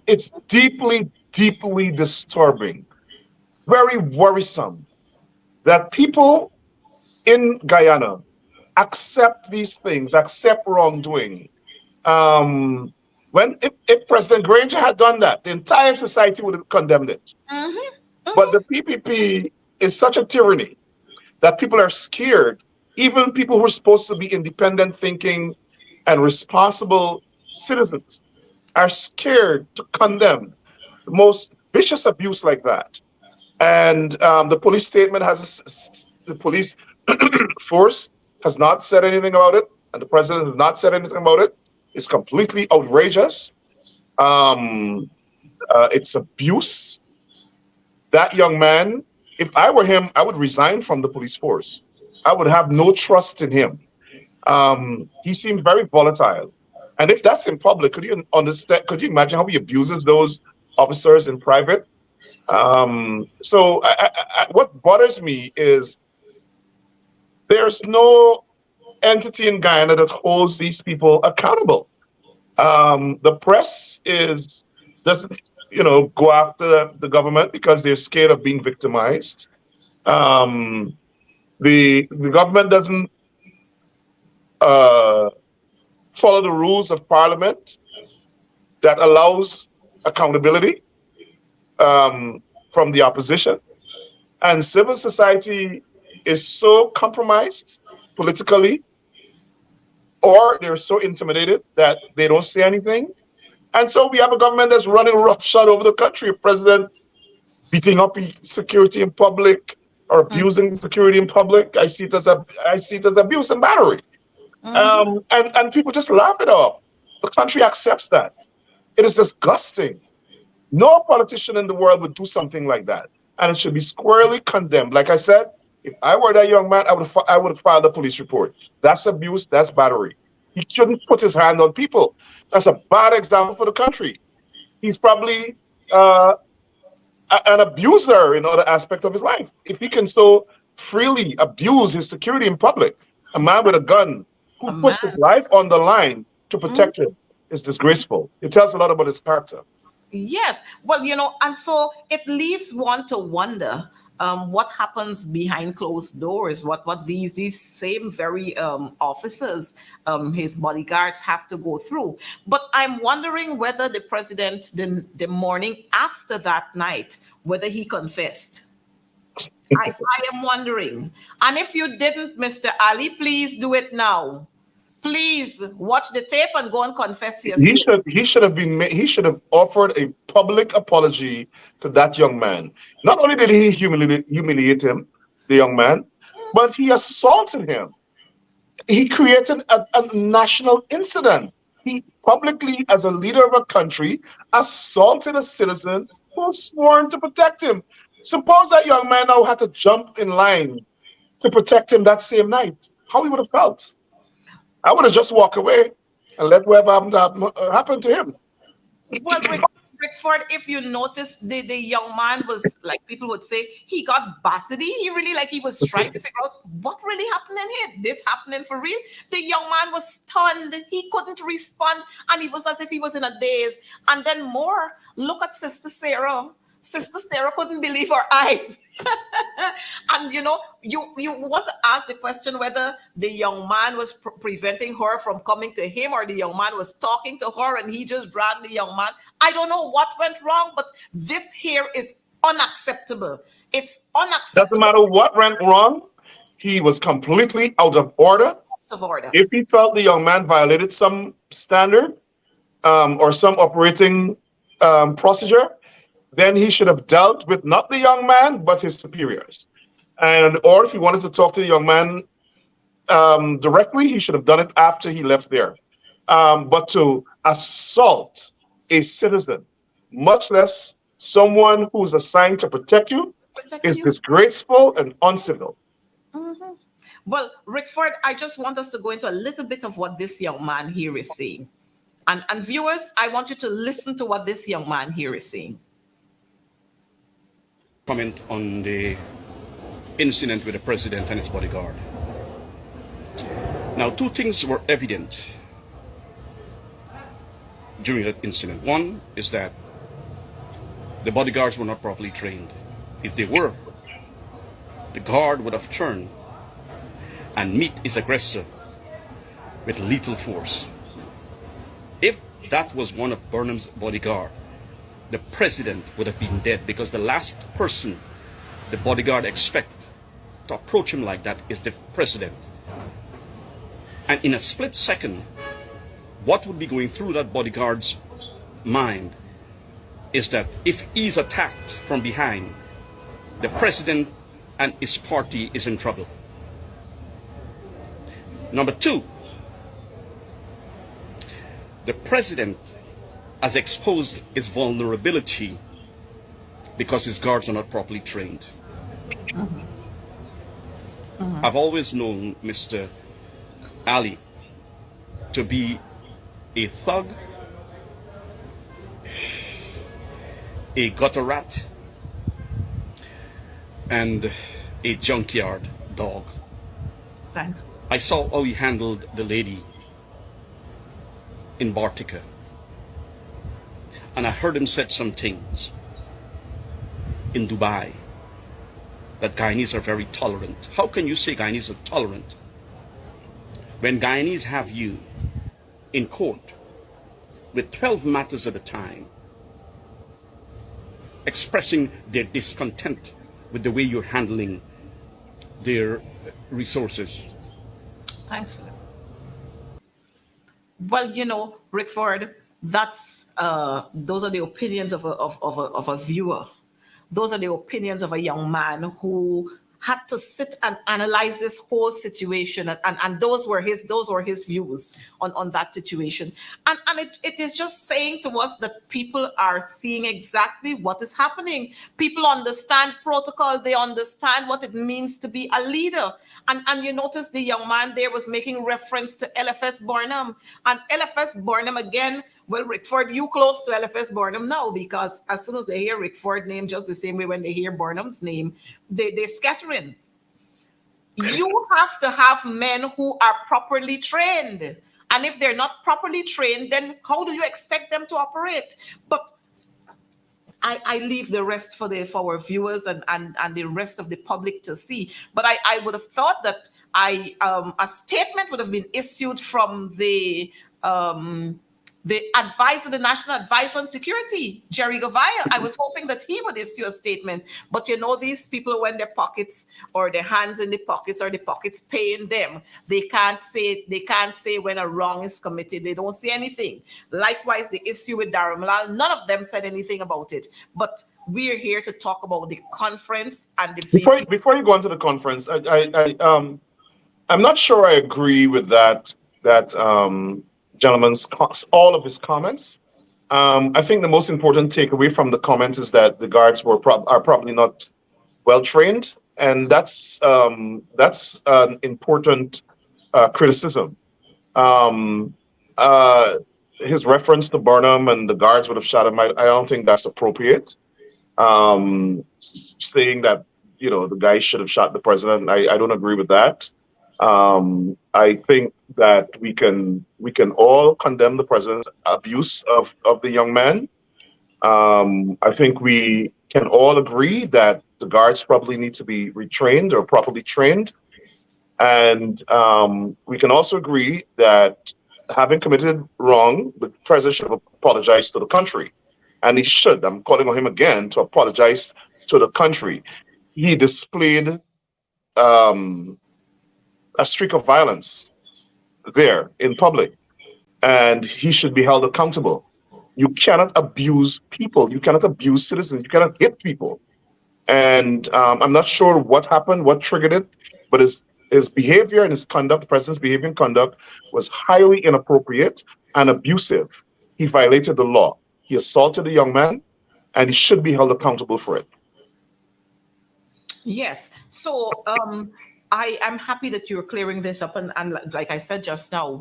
It's deeply, deeply disturbing. Very worrisome that people in Guyana accept these things, accept wrongdoing. If President Granger had done that, the entire society would have condemned it. But the PPP is such a tyranny that people are scared. Even people who are supposed to be independent thinking and responsible citizens are scared to condemn the most vicious abuse like that. And the police statement the police force has not said anything about it, and the president has not said anything about it. It's completely outrageous. It's abuse. That young man, if I were him, I would resign from the police force. I would have no trust in him. He seemed very volatile. And if that's in public, could you imagine how he abuses those officers in private? So what bothers me is there's no entity in Guyana that holds these people accountable. The press doesn't go after the government because they're scared of being victimized. The government doesn't follow the rules of parliament that allows accountability. from the opposition. And civil society is so compromised politically, or they're so intimidated that they don't say anything. And so we have a government that's running roughshod over the country. A president beating up security in public or abusing security in public. I see it as abuse and battery. And people just laugh it off. The country accepts that. It is disgusting. No politician in the world would do something like that, and it should be squarely condemned. Like I said, if I were that young man, I would have filed a police report. That's abuse. That's battery. He shouldn't put his hand on people. That's a bad example for the country. He's probably uh, an abuser in other aspects of his life. If he can so freely abuse his security in public, a man with a gun A who man. puts his life on the line to protect him is disgraceful. It tells a lot about his character. Yes. Well, and so it leaves one to wonder what happens behind closed doors, what these same very officers, his bodyguards, have to go through. But I'm wondering whether the president, the morning after that night, whether he confessed. I am wondering. And if you didn't, Mr. Ali, please do it now. Please watch the tape and go and confess your sin. He should have offered a public apology to that young man. Not only did he humiliate him, the young man, but he assaulted him. He created a national incident. He publicly, as a leader of a country, assaulted a citizen who was sworn to protect him. Suppose that young man now had to jump in line to protect him that same night. How he would have felt? I would have just walked away and let whatever happened to happen to him. Well, Rickford, if you notice, the young man was, like people would say, he got basity. He really, like, he was trying to figure out what really happened in here. This happening for real? The young man was stunned. He couldn't respond, and he was as if he was in a daze. And then more, look at Sister Sarah. Sister Sarah couldn't believe her eyes. And you want to ask the question whether the young man was preventing her from coming to him, or the young man was talking to her and he just dragged the young man. I don't know what went wrong, but this here is unacceptable. It's unacceptable. Doesn't matter what went wrong, he was completely out of order. Out of order. If he felt the young man violated some standard or some operating procedure, then he should have dealt with not the young man, but his superiors. Or if he wanted to talk to the young man directly, he should have done it after he left there. But to assault a citizen, much less someone who's assigned to protect you, is disgraceful and uncivil. Mm-hmm. Well, Rickford, I just want us to go into a little bit of what this young man here is saying. And viewers, I want you to listen to what this young man here is saying. Comment on the incident with the president and his bodyguard. Now, two things were evident during that incident. One is that the bodyguards were not properly trained. If they were, the guard would have turned and meet his aggressor with lethal force. If that was one of Burnham's bodyguard, the president would have been dead, because the last person the bodyguard expect to approach him like that is the president. And in a split second, what would be going through that bodyguard's mind is that if he's attacked from behind, the president and his party is in trouble. Number two, the president has exposed his vulnerability because his guards are not properly trained. I've always known Mr. Ali to be a thug, a gutter rat, and a junkyard dog. Thanks. I saw how he handled the lady in Bartica. And I heard him said some things in Dubai that Guyanese are very tolerant. How can you say Guyanese are tolerant when Guyanese have you in court with 12 matters at a time, expressing their discontent with the way you're handling their resources. Thanks, Philip. Well, Rickford, that's those are the opinions of a viewer. Those are the opinions of a young man who had to sit and analyze this whole situation, and those were his views on that situation. And it is just saying to us that people are seeing exactly what is happening. People understand protocol, they understand what it means to be a leader. And you notice the young man there was making reference to LFS Burnham. And LFS Burnham again, well, Rickford, you close to LFS Burnham now, because as soon as they hear Rickford name, just the same way when they hear Burnham's name, they scatter in. You have to have men who are properly trained. And if they're not properly trained, then how do you expect them to operate? But I leave the rest for our viewers and the rest of the public to see. But I would have thought that a statement would have been issued from the advisor, the National Advisor on Security, Jerry Govaya. I was hoping that he would issue a statement. But these people, when their pockets or their hands in the pockets or the pockets paying them, they can't say when a wrong is committed. They don't say anything. Likewise, the issue with Darren Malal, none of them said anything about it. But we're here to talk about the conference and the before you go on to the conference, I'm not sure I agree with that gentleman's all of his comments. I think the most important takeaway from the comments is that the guards are probably not well trained, and that's an important criticism. His reference to Burnham and the guards would have shot him. I don't think that's appropriate. Saying that the guy should have shot the president, I don't agree with that. I think that we can all condemn the president's abuse of the young man. I think we can all agree that the guards probably need to be retrained or properly trained. And we can also agree that having committed wrong, the president should have apologized to the country. And he should. I'm calling on him again to apologize to the country. He displayed a streak of violence there in public, and he should be held accountable. You cannot abuse people. You cannot abuse citizens. You cannot hit people. And I'm not sure what happened, what triggered it, but his behavior and his conduct, the president's behavior and conduct, was highly inappropriate and abusive. He violated the law. He assaulted a young man, and he should be held accountable for it. Yes. So I am happy that you're clearing this up, and like I said just now,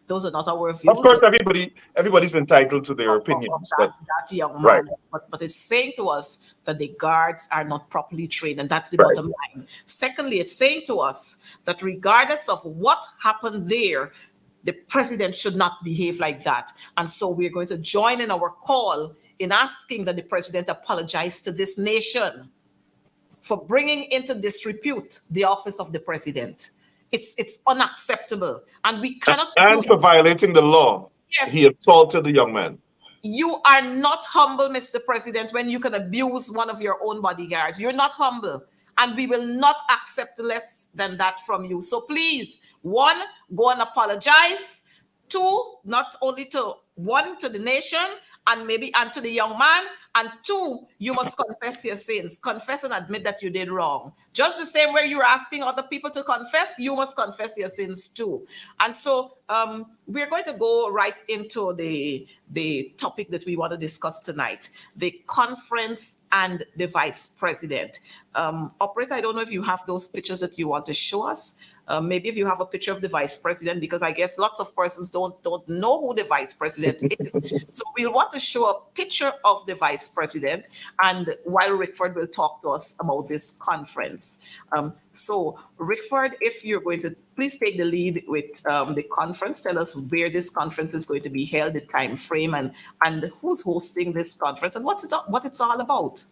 those are not our views. Of course, everybody's entitled to their opinions, that young man. Right. But it's saying to us that the guards are not properly trained, and that's the bottom line. Secondly, it's saying to us that regardless of what happened there, the president should not behave like that. And so we're going to join in our call in asking that the president apologize to this nation for bringing into disrepute the office of the president. It's unacceptable, and we cannot. And for violating the law. Yes. He assaulted the young man. You are not humble, Mr. President, when you can abuse one of your own bodyguards. You're not humble, and we will not accept less than that from you. So please, one, go and apologize. Two, not only to the nation, and to the young man, and two, you must confess your sins. Confess and admit that you did wrong. Just the same way you're asking other people to confess, you must confess your sins too. And so we're going to go right into the topic that we want to discuss tonight, the conference and the vice president. Operator, I don't know if you have those pictures that you want to show us. Maybe if you have a picture of the vice president, because I guess lots of persons don't know who the vice president is. So we'll want to show a picture of the vice president, and while Rickford will talk to us about this conference. So Rickford, if you're going to please take the lead with the conference, tell us where this conference is going to be held, the time frame, and who's hosting this conference, and what it's all about.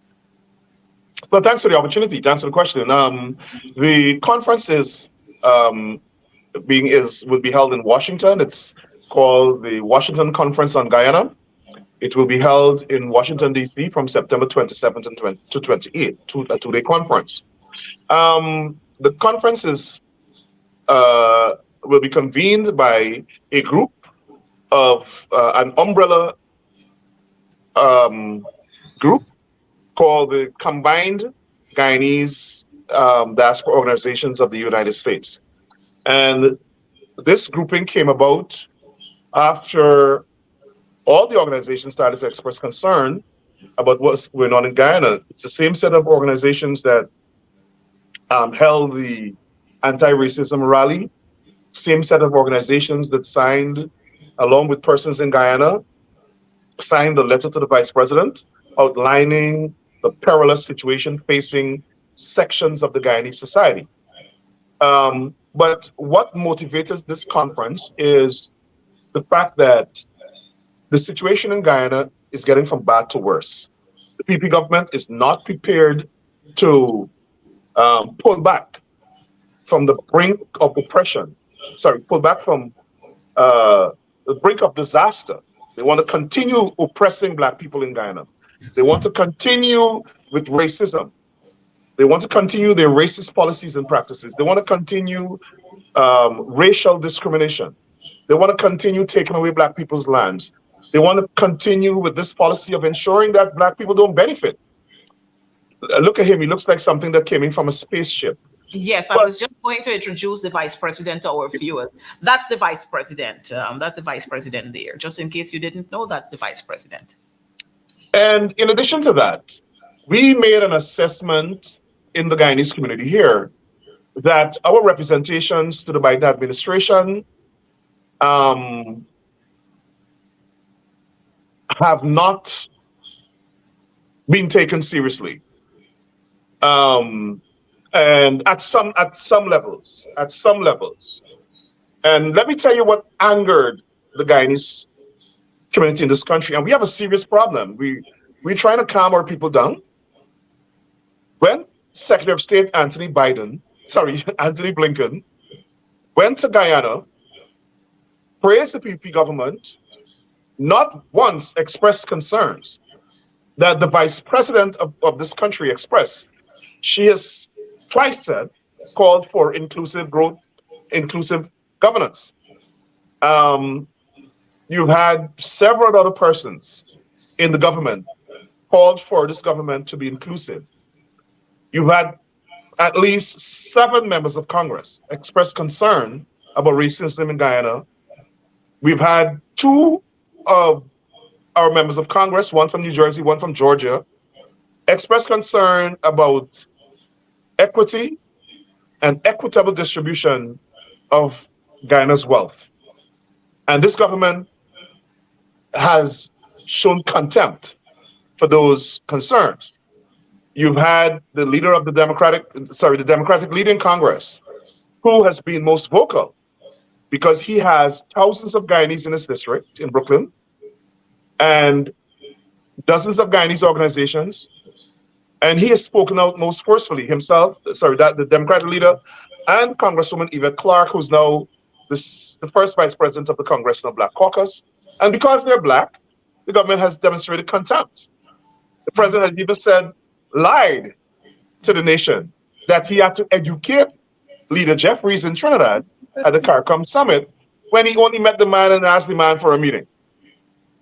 Well, thanks for the opportunity to answer the question. The conference will be held in Washington. It's called the Washington Conference on Guyana. It will be held in Washington, D.C. from September 27th and 20 to 28th, a two-day conference. The conference will be convened by a group of an umbrella group called the Combined Guyanese Diaspora Organizations of the United States. And this grouping came about after all the organizations started to express concern about what's going on in Guyana. It's the same set of organizations that held the anti-racism rally, same set of organizations that signed, along with persons in Guyana, signed the letter to the vice president outlining the perilous situation facing sections of the Guyanese society. But what motivated this conference is the fact that the situation in Guyana is getting from bad to worse. The PP government is not prepared to pull back from the brink of oppression. Sorry, pull back from the brink of disaster. They want to continue oppressing Black people in Guyana. They want to continue with racism. They want to continue their racist policies and practices. They want to continue racial discrimination. They want to continue taking away Black people's lands. They want to continue with this policy of ensuring that Black people don't benefit. Look at him. He looks like something that came in from a spaceship. Yes, I was just going to introduce the vice president to our viewers. That's the vice president. That's the vice president there. Just in case you didn't know, that's the vice president. And in addition to that, we made an assessment in the Guyanese community here that our representations to the Biden administration have not been taken seriously. And at some levels. And let me tell you what angered the Guyanese community in this country. And we have a serious problem. We're trying to calm our people down. When Secretary of State Anthony Blinken went to Guyana, praised the PP government, not once expressed concerns that the vice president of this country expressed. She has twice said, called for inclusive growth, inclusive governance. You've had several other persons in the government called for this government to be inclusive. You've had at least 7 members of Congress express concern about racism in Guyana. We've had 2 of our members of Congress, one from New Jersey, one from Georgia, express concern about equity and equitable distribution of Guyana's wealth. And this government has shown contempt for those concerns. You've had the leader of the Democratic leader in Congress, who has been most vocal because he has thousands of Guyanese in his district in Brooklyn and dozens of Guyanese organizations. And he has spoken out most forcefully himself, the Democratic leader, and Congresswoman Yvette Clarke, who's now the first vice president of the Congressional Black Caucus. And because they're Black, the government has demonstrated contempt. The president has even lied to the nation that he had to educate Leader Jeffries in Trinidad at the CARICOM summit when he only met the man and asked the man for a meeting.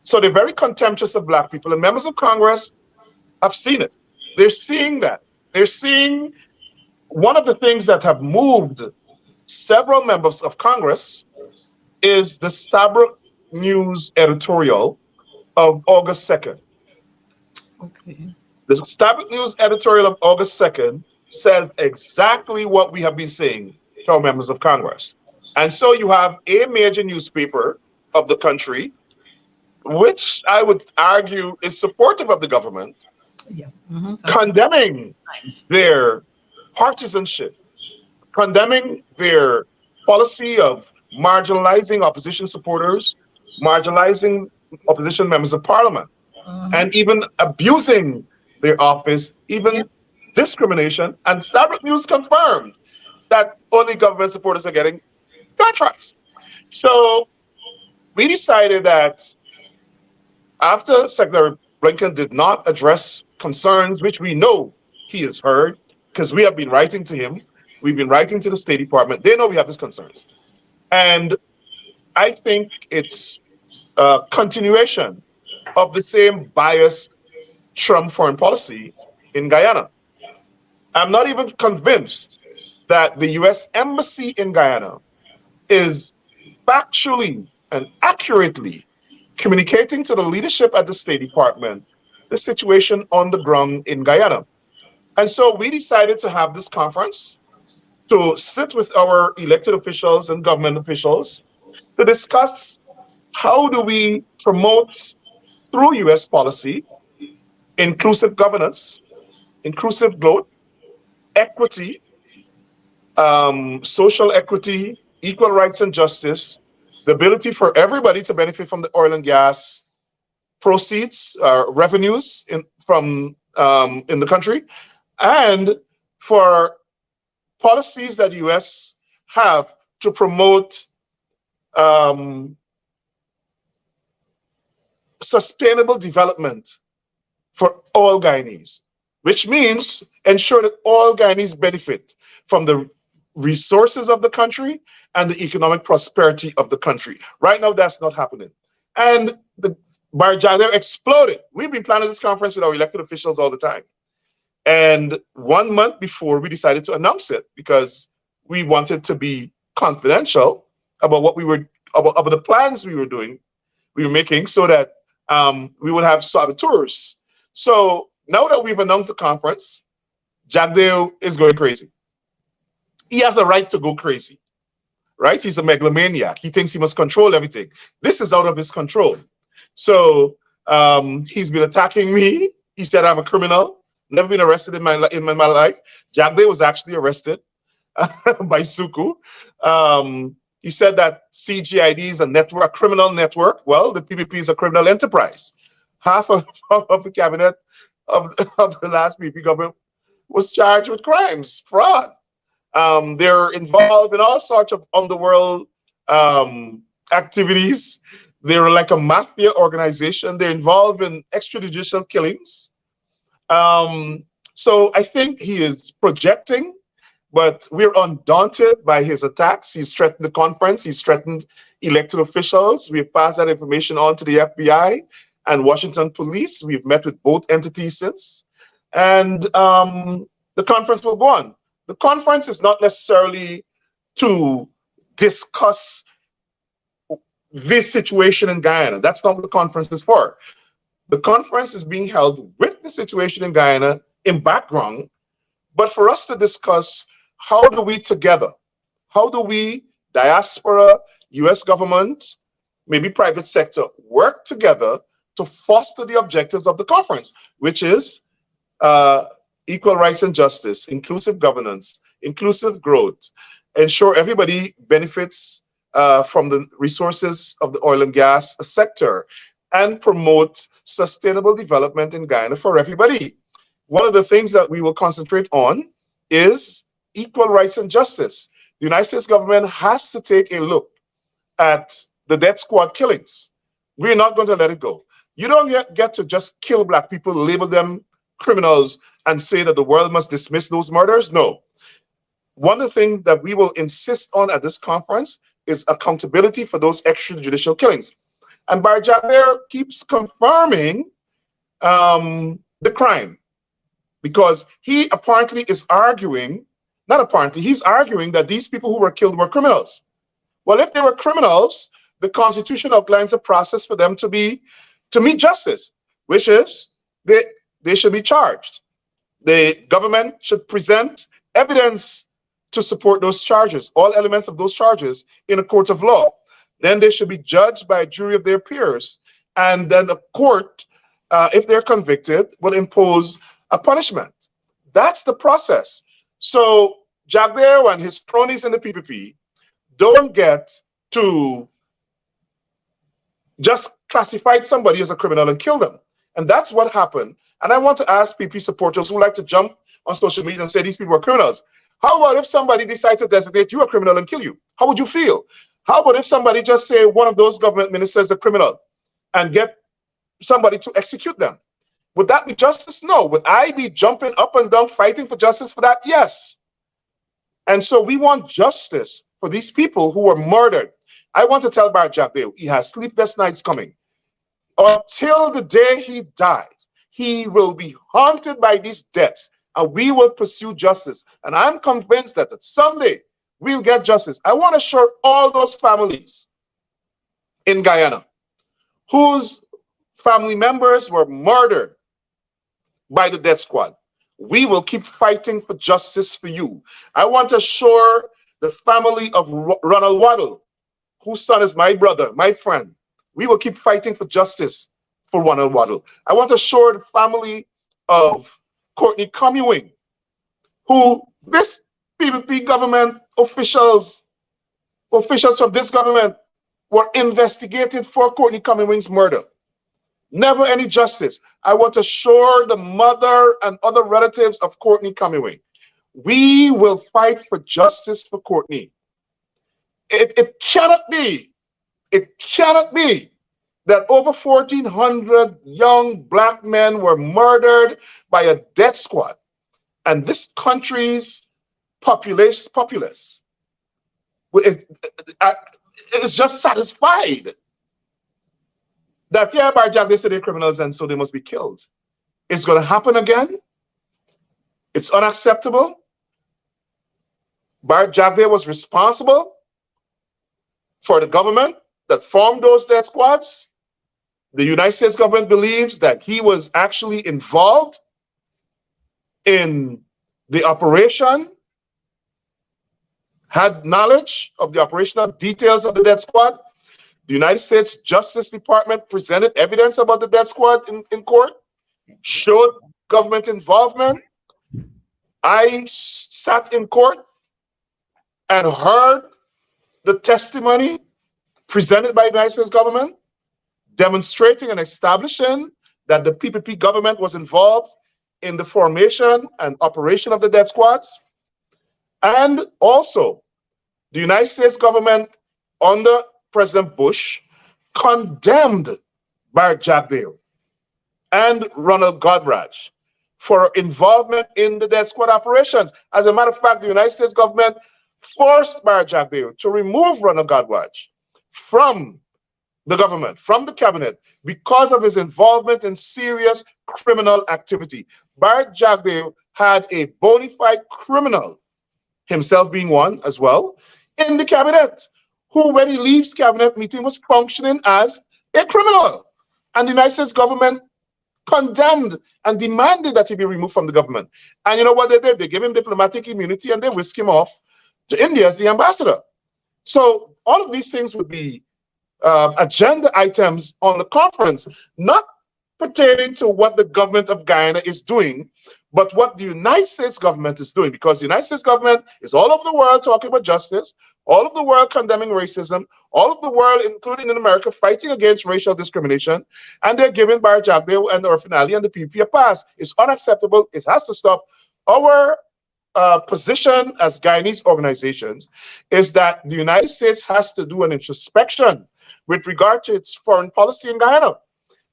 So they're very contemptuous of Black people, and members of Congress have seen it. They're seeing that. They're seeing one of the things that have moved several members of Congress is the Stabroek News editorial of August 2nd. Okay. The Stabroek News editorial of August 2nd says exactly what we have been saying to our members of Congress. And so you have a major newspaper of the country, which I would argue is supportive of the government, condemning their partisanship, condemning their policy of marginalizing opposition supporters, marginalizing opposition members of parliament, and even abusing their office, even discrimination. And Stabroek News confirmed that only government supporters are getting contracts. So we decided that After Secretary Blinken did not address concerns, which we know he has heard, because we have been writing to him, we've been writing to the State Department, they know we have these concerns. And I think it's a continuation of the same biased Trump foreign policy in Guyana. I'm not even convinced that the US Embassy in Guyana is factually and accurately communicating to the leadership at the State Department the situation on the ground in Guyana. And so we decided to have this conference to sit with our elected officials and government officials to discuss how do we promote through US policy inclusive governance, inclusive growth, equity, social equity, equal rights and justice, the ability for everybody to benefit from the oil and gas proceeds, revenues from in the country, and for policies that the U.S. have to promote sustainable development for all Guyanese, which means ensure that all Guyanese benefit from the resources of the country and the economic prosperity of the country. Right now, that's not happening. And the Barjada exploded. We've been planning this conference with our elected officials all the time. And 1 month before, we decided to announce it because we wanted to be confidential about what we were, about the plans we were making, so that we would have saboteurs. So now that we've announced the conference, Jagdeo is going crazy. He has a right to go crazy, right? He's a megalomaniac. He thinks he must control everything. This is out of his control. So he's been attacking me. He said I'm a criminal. Never been arrested in my life. Jagdeo was actually arrested by Suku. He said that CGID is a criminal network. Well, the PPP is a criminal enterprise. Half of the cabinet of the last PPP government was charged with crimes, fraud. They're involved in all sorts of underworld activities. They're like a mafia organization. They're involved in extrajudicial killings. So I think he is projecting, but we're undaunted by his attacks. He's threatened the conference. He's threatened elected officials. We've passed that information on to the FBI and Washington police. We've met with both entities since. And the conference will go on. The conference is not necessarily to discuss this situation in Guyana. That's not what the conference is for. The conference is being held with the situation in Guyana in background, but for us to discuss how do we together, how do we, diaspora, US government, maybe private sector, work together to foster the objectives of the conference, which is equal rights and justice, inclusive governance, inclusive growth, ensure everybody benefits from the resources of the oil and gas sector, and promote sustainable development in Guyana for everybody. One of the things that we will concentrate on is equal rights and justice. The United States government has to take a look at the death squad killings. We're not going to let it go. You don't get to just kill Black people, label them criminals, and say that the world must dismiss those murders. No. One of the things that we will insist on at this conference is accountability for those extrajudicial killings. And Barjada keeps confirming the crime, because he apparently is arguing, not apparently, he's arguing that these people who were killed were criminals. Well, if they were criminals, the Constitution outlines a process for them to meet justice, which is they should be charged. The government should present evidence to support those charges, all elements of those charges in a court of law. Then they should be judged by a jury of their peers. And then the court, if they're convicted, will impose a punishment. That's the process. So Jagdeo and his cronies in the PPP don't get to just classify somebody as a criminal and kill them. And that's what happened. And I want to ask PP supporters who like to jump on social media and say these people are criminals. How about if somebody decides to designate you a criminal and kill you? How would you feel? How about if somebody just say one of those government ministers is a criminal and get somebody to execute them. Would that be justice? No. Would I be jumping up and down fighting for justice for that? Yes. And so we want justice for these people who were murdered. I want to tell Bar Jagdeo, he has sleepless nights coming. Until the day he dies, he will be haunted by these deaths, and we will pursue justice. And I'm convinced that someday we'll get justice. I want to assure all those families in Guyana whose family members were murdered by the death squad. We will keep fighting for justice for you. I want to assure the family of Ronald Waddle, whose son is my brother, my friend. We will keep fighting for justice for Ronald Waddle. I want to assure the family of Courtney Comewing, who this PPP government officials from this government were investigated for Courtney Comewing's murder. Never any justice. I want to assure the mother and other relatives of Courtney Comewing, we will fight for justice for Courtney. It cannot be that over 1,400 young black men were murdered by a death squad, and this country's populace is just satisfied that, yeah, Bar Jagdeo said they're criminals and so they must be killed. It's going to happen again. It's unacceptable. Bar Jagdeo was responsible for the government that formed those death squads. The United States government believes that he was actually involved in the operation, had knowledge of the operational details of the death squad. The United States Justice Department presented evidence about the death squad in court, showed government involvement. I sat in court and heard the testimony presented by the United States government, demonstrating and establishing that the PPP government was involved in the formation and operation of the death squads. And also, the United States government under President Bush condemned Bar Jagdeo and Ronald Godraj for involvement in the death squad operations. As a matter of fact, the United States government forced Bar Jagdeo to remove Ronald Godraj from the government, from the cabinet, because of his involvement in serious criminal activity. Bar Jagdeo had a bona fide criminal, himself being one as well, in the cabinet, who, when he leaves cabinet meeting, was functioning as a criminal. And the United States government condemned and demanded that he be removed from the government. And you know what they did? They gave him diplomatic immunity and they whisked him off to India as the ambassador. So all of these things would be agenda items on the conference, not pertaining to what the government of Guyana is doing, but what the United States government is doing, because the United States government is all over the world talking about justice, all of the world condemning racism, all of the world, including in America, fighting against racial discrimination, and they're giving Bar Jagdeo and Orfinelli and the PPP a pass. It's unacceptable. It has to stop. Our position as Guyanese organizations is that the United States has to do an introspection with regard to its foreign policy in Guyana,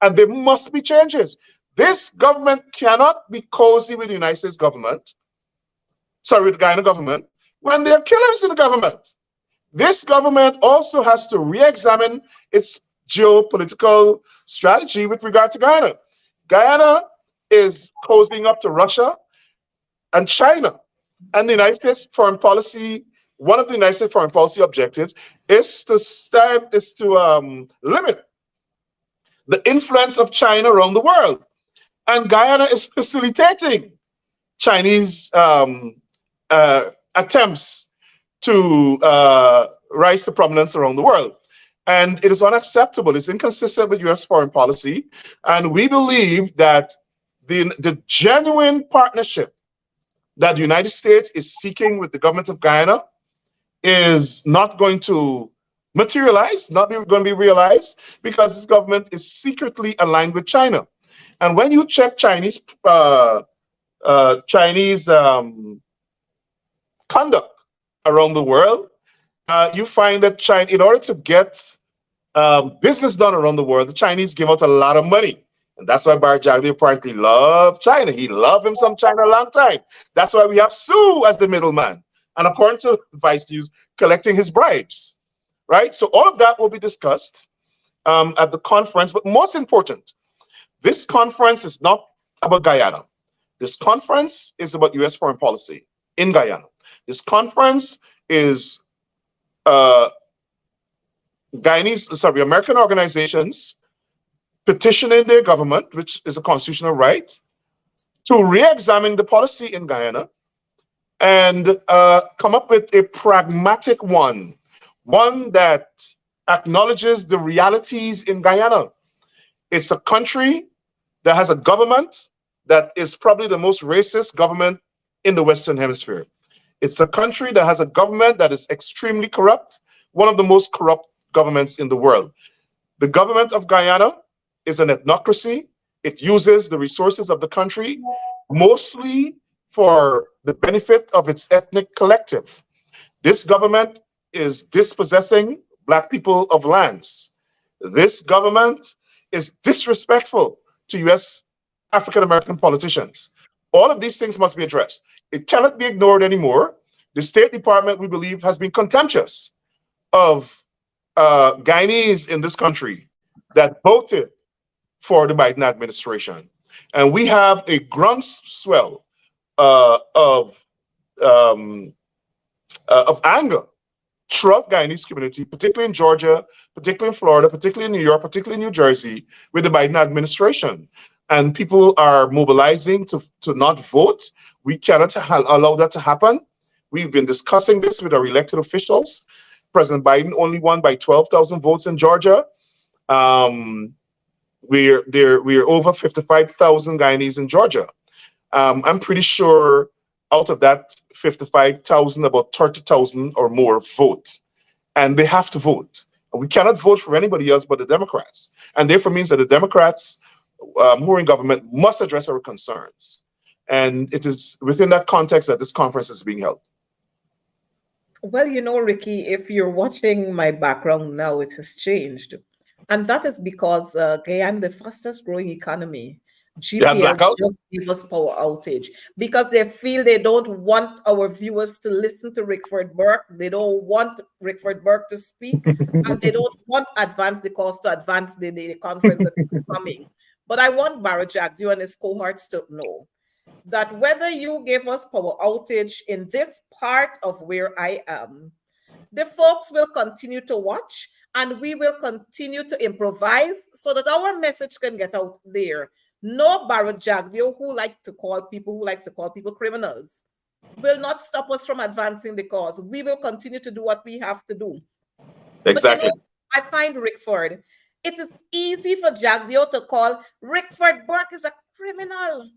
and there must be changes. This government cannot be cozy with the United States government, with the Guyana government, when there are killers in the government. This government also has to re-examine its geopolitical strategy with regard to Guyana. Guyana is cozying up to Russia and China, and the United States foreign policy, one of the United States foreign policy objectives is to limit the influence of China around the world. And Guyana is facilitating Chinese attempts to rise to prominence around the world. And it is unacceptable. It's inconsistent with US foreign policy. And we believe that the genuine partnership that the United States is seeking with the government of Guyana is not going to materialize, not going to be realized, because this government is secretly aligned with China. And when you check Chinese conduct around the world, you find that China, in order to get business done around the world, the Chinese give out a lot of money. And that's why Bar Jagdeo apparently loved China. He loved him some China a long time. That's why we have Sue as the middleman. And according to Vice News, collecting his bribes, right? So all of that will be discussed at the conference. But most important, this conference is not about Guyana. This conference is about U.S. foreign policy in Guyana. This conference is American organizations petitioning their government, which is a constitutional right, to re-examine the policy in Guyana and come up with a pragmatic one that acknowledges the realities in Guyana. It's a country that has a government that is probably the most racist government in the Western Hemisphere. It's a country that has a government that is extremely corrupt, one of the most corrupt governments in the world. The government of Guyana is an ethnocracy. It uses the resources of the country mostly for the benefit of its ethnic collective. This government is dispossessing Black people of lands. This government is disrespectful to U.S. African-American politicians. All of these things must be addressed. It cannot be ignored anymore. The State Department, we believe, has been contemptuous of Guyanese in this country that voted for the Biden administration. And we have a groundswell of anger throughout Guyanese community, particularly in Georgia, particularly in Florida, particularly in New York, particularly in New Jersey, with the Biden administration. And people are mobilizing to not vote. We cannot allow that to happen. We've been discussing this with our elected officials. President Biden only won by 12,000 votes in Georgia. We're over 55,000 Guyanese in Georgia. I'm pretty sure out of that 55,000, about 30,000 or more vote. And they have to vote. And we cannot vote for anybody else but the Democrats. And therefore means that the Democrats who are in government must address our concerns. And it is within that context that this conference is being held. Well, you know, Ricky, if you're watching my background now, it has changed. And that is because Guyana, the fastest growing economy, GPL just gave us power outage because they feel they don't want our viewers to listen to Rickford Burke. They don't want Rickford Burke to speak, and they don't want advance the cause to advance the conference that is coming. But I want Barra Jagdeo and his cohorts to know that whether you give us power outage in this part of where I am, the folks will continue to watch and we will continue to improvise so that our message can get out there. No Barra Jagdeo, who likes to call people criminals, will not stop us from advancing the cause. We will continue to do what we have to do. Exactly. But, you know, I find Rickford, it is easy for Jagdeo to call Rickford Burke is a criminal.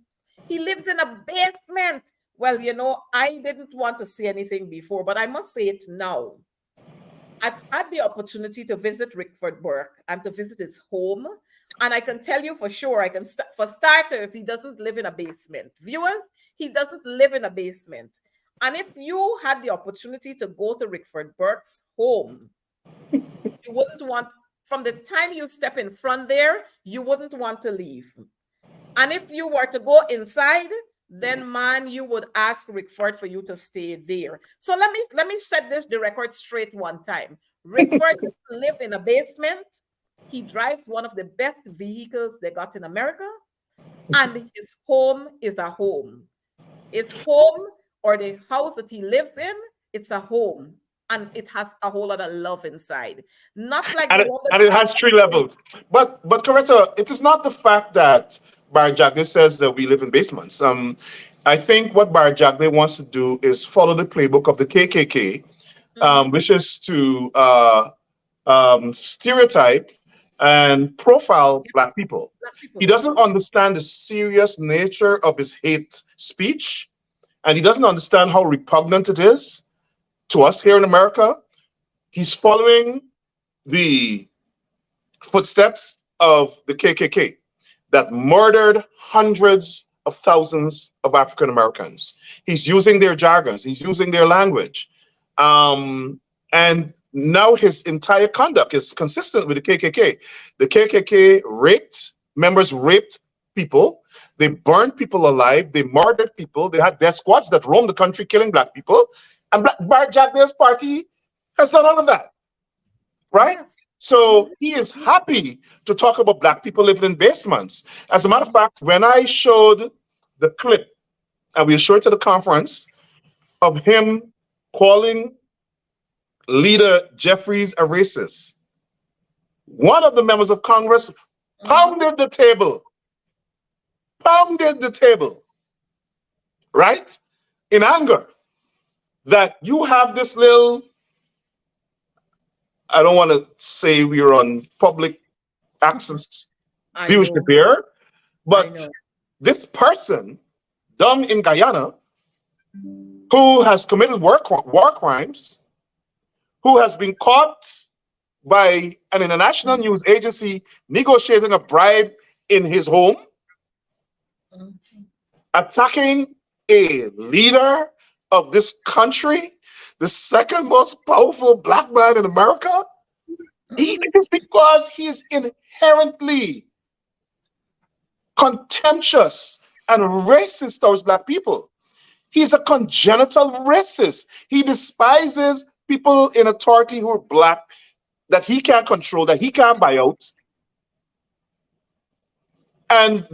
He lives in a basement. Well, you know, I didn't want to say anything before, but I must say it now. I've had the opportunity to visit Rickford Burke and to visit his home. And I can tell you for sure, for starters, he doesn't live in a basement. Viewers, he doesn't live in a basement. And if you had the opportunity to go to Rickford Burke's home, you wouldn't want, from the time you step in front there, you wouldn't want to leave. And if you were to go inside, then man, you would ask Rickford for you to stay there. So let me set the record straight one time. Rickford live in a basement. He drives one of the best vehicles they got in America, and his home is a home. His home, or the house that he lives in, it's a home, and it has a whole lot of love inside. Not like it has 3 levels. But Coretta, it is not the fact that Barra Jagdeo says that we live in basements. I think what Barra Jagdeo wants to do is follow the playbook of the KKK, which is to stereotype and profile Black people. He doesn't understand the serious nature of his hate speech, and he doesn't understand how repugnant it is to us here in America. He's following the footsteps of the KKK that murdered hundreds of thousands of African Americans. He's using their jargons, he's using their language. And now his entire conduct is consistent with the KKK. The KKK raped people. They burned people alive. They murdered people. They had death squads that roamed the country killing black people. And Bar Jagdale's party has done all of that, right? Yes. So he is happy to talk about black people living in basements. As a matter of fact, when I showed the clip, and we'll show it to the conference, of him calling leader Jeffries a racist, one of the members of Congress pounded the table, right? In anger that you have this little, I don't want to say we're on public access viewership here, but this person down in Guyana who has committed war crimes, who has been caught by an international news agency negotiating a bribe in his home, attacking a leader of this country, the second most powerful black man in America. It is because he is inherently contemptuous and racist towards black people. He's a congenital racist. He despises people in authority who are black, that he can't control, that he can't buy out, and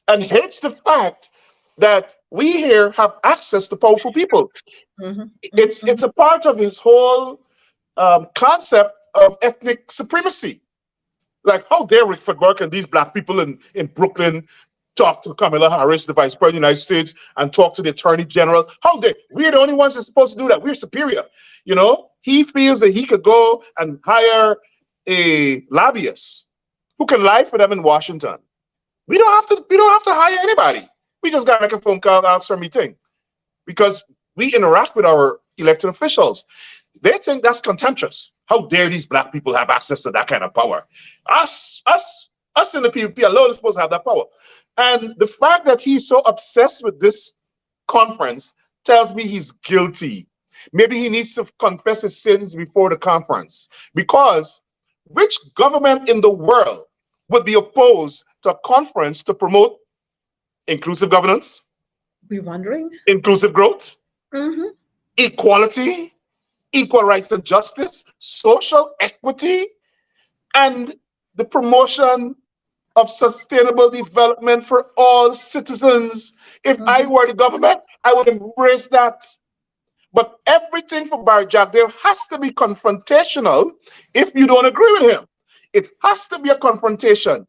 hates the fact that we here have access to powerful people. It's a part of his whole concept of ethnic supremacy. Like, how dare Rick Burke and these black people in Brooklyn talk to Kamala Harris, the Vice President of the United States, and talk to the Attorney General? How dare we're the only ones that's supposed to do that? We're superior. You know, he feels that he could go and hire a lobbyist who can lie for them in Washington. We don't have to hire anybody. We just gotta make a phone call, ask for a meeting, because we interact with our elected officials. They think that's contemptuous. How dare these black people have access to that kind of power? Us in the PvP alone is supposed to have that power. And the fact that he's so obsessed with this conference tells me he's guilty. Maybe he needs to confess his sins before the conference, because which government in the world would be opposed to a conference to promote inclusive governance? We're wondering. Inclusive growth, equality, equal rights and justice, social equity, and the promotion of sustainable development for all citizens. If I were the government, I would embrace that. But everything for Bar Jagdale has to be confrontational if you don't agree with him. It has to be a confrontation.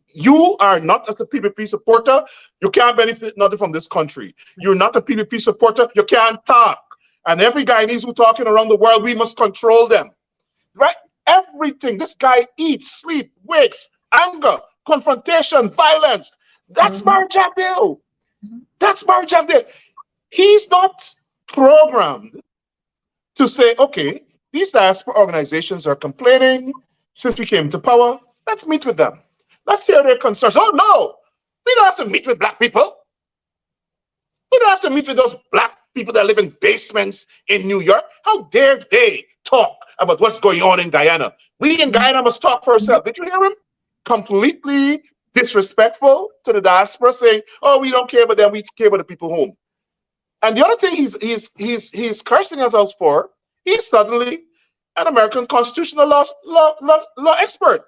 You are not, as a PvP supporter, you can't benefit nothing from this country. You're not a PvP supporter, you can't talk. And every Guyanese who's talking around the world, we must control them. Right? Everything. This guy eats, sleeps, wakes, anger, confrontation, violence. That's Bar Jagdale. That's Bar Jagdale. He's not programmed to say, okay, these diaspora organizations are complaining since we came to power. Let's meet with them. Let's hear their concerns. Oh, no, we don't have to meet with black people. We don't have to meet with those black people that live in basements in New York. How dare they talk about what's going on in Guyana? We in Guyana must talk for ourselves. Did you hear him? Completely disrespectful to the diaspora, saying, oh, we don't care about them, we care about the people home. And the other thing he's cursing us out for, he's suddenly an American constitutional law expert.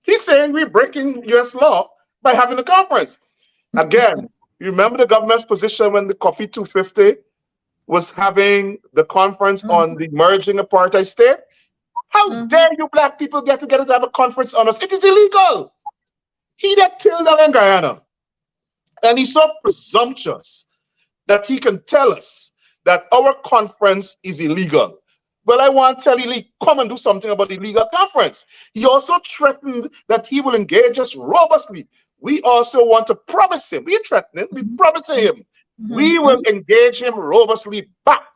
He's saying we're breaking US law by having a conference. Again, you remember the government's position when the Coffee 250 was having the conference on the merging apartheid state? How dare you black people get together to have a conference on us? It is illegal. He that tilled down in Guyana. And he's so presumptuous that he can tell us that our conference is illegal. Well, I want to tell you, come and do something about the illegal conference. He also threatened that he will engage us robustly. We also want to promise him. We're threatening, we're promising him. We will engage him robustly back.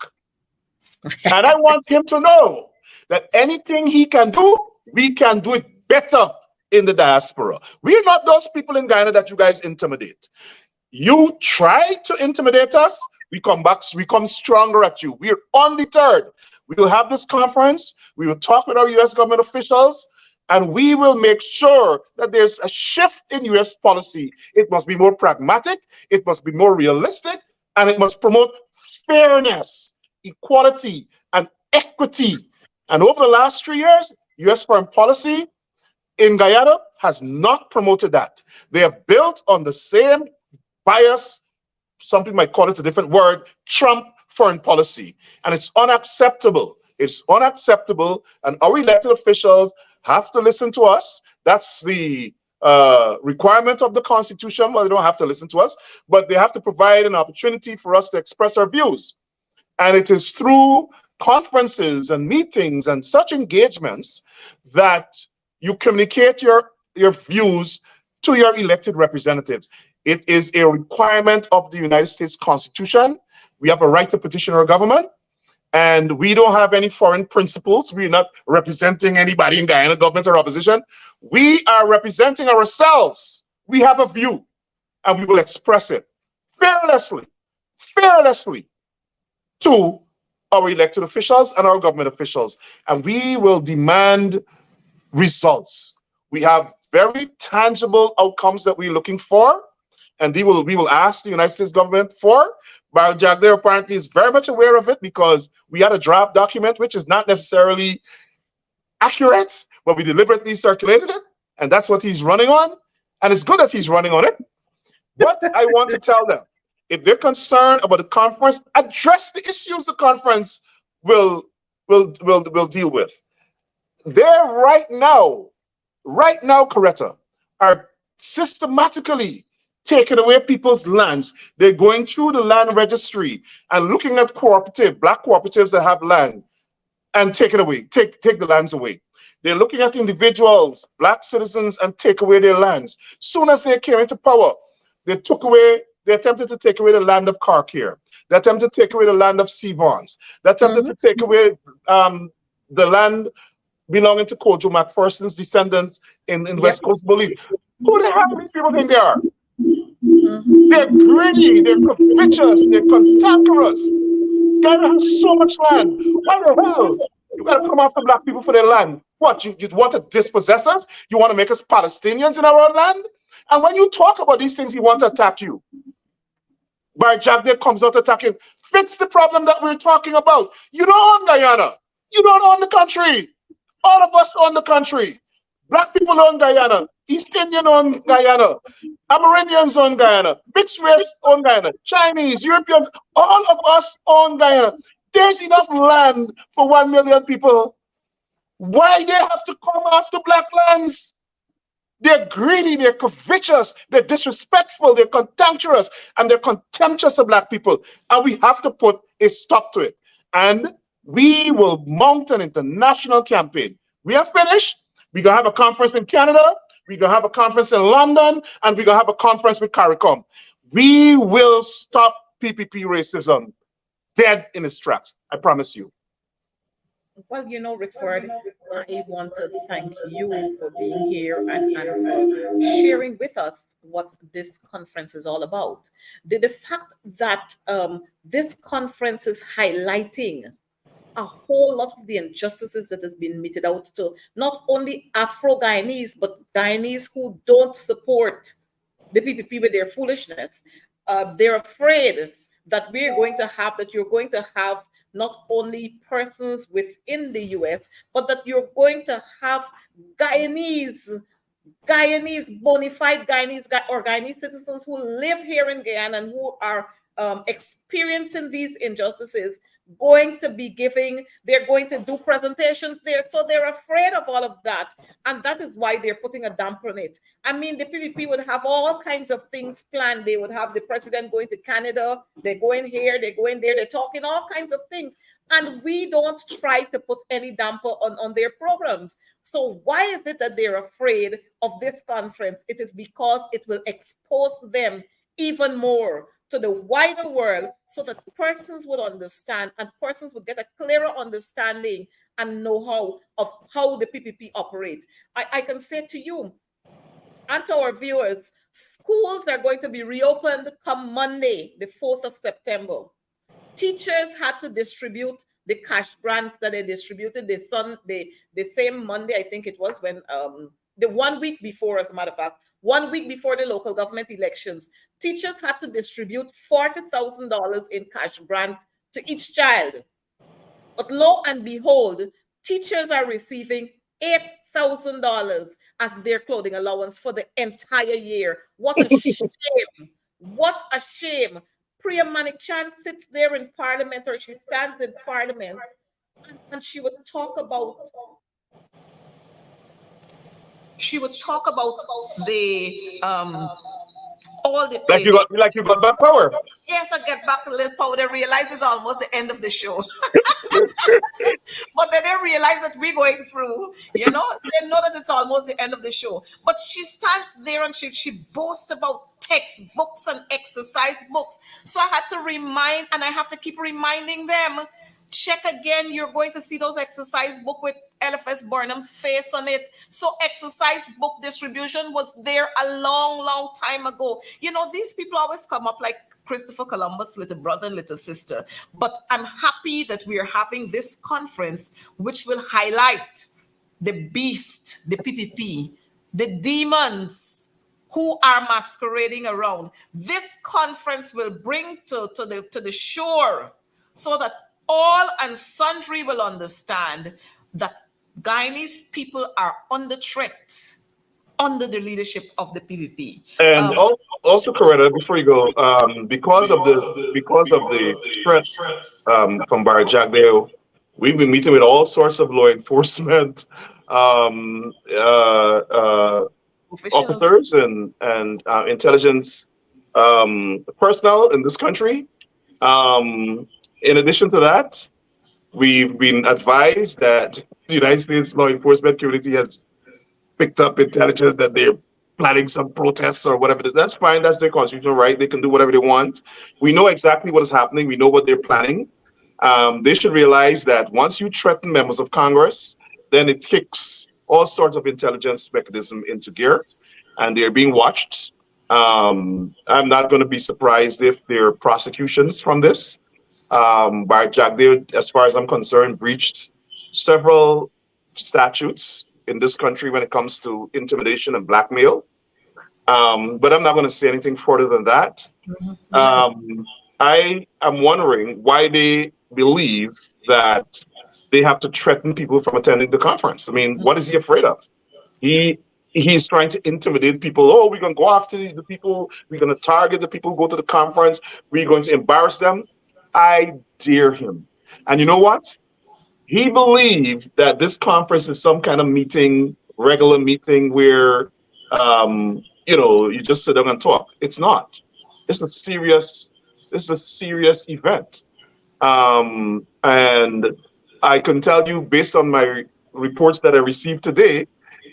And I want him to know that anything he can do, we can do it better in the diaspora. We're not those people in Guyana that you guys intimidate. You try to intimidate us, we come back, we come stronger at you. We're undeterred. We will have this conference. We will talk with our U.S. government officials, and we will make sure that there's a shift in U.S. policy. It must be more pragmatic, it must be more realistic, and it must promote fairness, equality, and equity. And over the last 3 years, U.S. foreign policy in Guyana has not promoted that. They have built on the same bias, some people might call it a different word, Trump foreign policy. And it's unacceptable. It's unacceptable. And our elected officials have to listen to us. That's the requirement of the Constitution. Well, they don't have to listen to us, but they have to provide an opportunity for us to express our views. And it is through conferences and meetings and such engagements that you communicate your views to your elected representatives. It is a requirement of the United States Constitution. We have a right to petition our government, and we don't have any foreign principles. We're not representing anybody in Guyana, government or opposition. We are representing ourselves. We have a view, and we will express it fearlessly to our elected officials and our government officials. And we will demand results. We have very tangible outcomes that we're looking for, and we will ask the United States government for. Barry Jagdeo apparently is very much aware of it, because we had a draft document which is not necessarily accurate, but we deliberately circulated it, and that's what he's running on. And it's good that he's running on it. But I want to tell them, if they're concerned about the conference, address the issues the conference will deal with. They're right now, Coretta, are systematically taking away people's lands. They're going through the land registry and looking at black cooperatives that have land, and take it away, take the lands away. They're looking at individuals, black citizens, and take away their lands. Soon as they came into power, they attempted to take away the land of Cartier. They attempted to take away the land of Sevons. They attempted to take away the land belonging to Kojo McPherson's descendants in West Coast Bolivia. Who the hell do these people think they are? They're greedy, they're covetous, they're cantankerous. Ghana has so much land. Why the hell? You gotta come after black people for their land. What, you want to dispossess us? You want to make us Palestinians in our own land? And when you talk about these things, he wants to attack you. Barry Jagdeo comes out attacking. Fix the problem that we're talking about. You don't own Guyana. You don't own the country. All of us own the country. Black people own Guyana. East Indian own Guyana. Amerindians own Guyana. Mixed race own Guyana. Chinese, Europeans, all of us own Guyana. There's enough land for 1 million people. Why they have to come after black lands? They're greedy, they're covetous, they're disrespectful, they're contemptuous, and they're contemptuous of black people. And we have to put a stop to it. And we will mount an international campaign. We are finished. We're going to have a conference in Canada. We're going to have a conference in London. And we're going to have a conference with CARICOM. We will stop PPP racism dead in its tracks. I promise you. Well, you know, Rickford, I want to thank you for being here and for sharing with us what this conference is all about. The fact that this conference is highlighting a whole lot of the injustices that has been meted out to not only Afro-Guyanese, but Guyanese who don't support the PPP with their foolishness. They're afraid that you're going to have not only persons within the US, but that you're going to have Guyanese, bona fide Guyanese citizens who live here in Guyana and who are experiencing these injustices going to be they're going to do presentations there. So they're afraid of all of that. And that is why they're putting a damper on it. I mean, the PPP would have all kinds of things planned. They would have the president going to Canada. They're going here, they're going there, they're talking all kinds of things. And we don't try to put any damper on their programs. So why is it that they're afraid of this conference? It is because it will expose them even more to the wider world so that persons would understand and persons would get a clearer understanding and know-how of how the PPP operates. I can say to you and to our viewers, schools are going to be reopened come Monday, the 4th of September. Teachers had to distribute the cash grants that they distributed the same Monday, I think it was, when the 1 week before, as a matter of fact, 1 week before the local government elections, teachers had to distribute $40,000 in cash grant to each child. But lo and behold, teachers are receiving $8,000 as their clothing allowance for the entire year. What a shame. What a shame. Priya Manichan sits there in Parliament, or she stands in Parliament, and she would talk about the all the Like you got back power. yes, I get back a little power. They realize it's almost the end of the show. But they didn't realize that we're going through, they know that it's almost the end of the show. But she stands there and she boasts about textbooks and exercise books. So I had to remind, and I have to keep reminding them, check again, you're going to see those exercise book with LFS Burnham's face on it. So exercise book distribution was there a long, long time ago. These people always come up like Christopher Columbus, little brother and little sister. But I'm happy that we are having this conference, which will highlight the beast, the PPP, the demons who are masquerading around. This conference will bring to the shore, so that all and sundry will understand that Guyanese people are under threat under the leadership of the PPP. And also, Coretta, before you go, because of the threat from Barry Jagdale, we've been meeting with all sorts of law enforcement officers and intelligence personnel in this country. In addition to that, we've been advised that the United States law enforcement community has picked up intelligence that they're planning some protests or whatever. That's fine. That's their constitutional right. They can do whatever they want. We know exactly what is happening. We know what they're planning. They should realize that once you threaten members of Congress, then it kicks all sorts of intelligence mechanism into gear, and they're being watched. I'm not going to be surprised if there are prosecutions from this. Bart Jagdeo, as far as I'm concerned, breached several statutes in this country when it comes to intimidation and blackmail. But I'm not going to say anything further than that. I am wondering why they believe that they have to threaten people from attending the conference. I mean, what is he afraid of? He's trying to intimidate people. Oh, we're going to go after the people. We're going to target the people who go to the conference. We're going to embarrass them. I dare him. And you know what? He believed that this conference is some kind of meeting, regular meeting where, you just sit down and talk. It's not. It's a serious event. And I can tell you, based on my reports that I received today,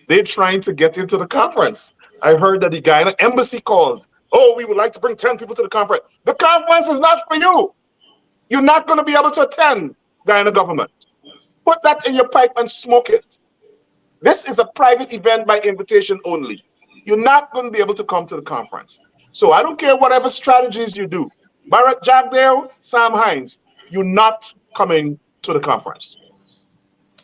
they're trying to get into the conference. I heard that the Guyana embassy called. Oh, we would like to bring 10 people to the conference. The conference is not for you. You're not going to be able to attend, Guyana government. Put that in your pipe and smoke it. This is a private event by invitation only. You're not going to be able to come to the conference. So I don't care whatever strategies you do. Barrett Jagdale, Sam Hines, you're not coming to the conference.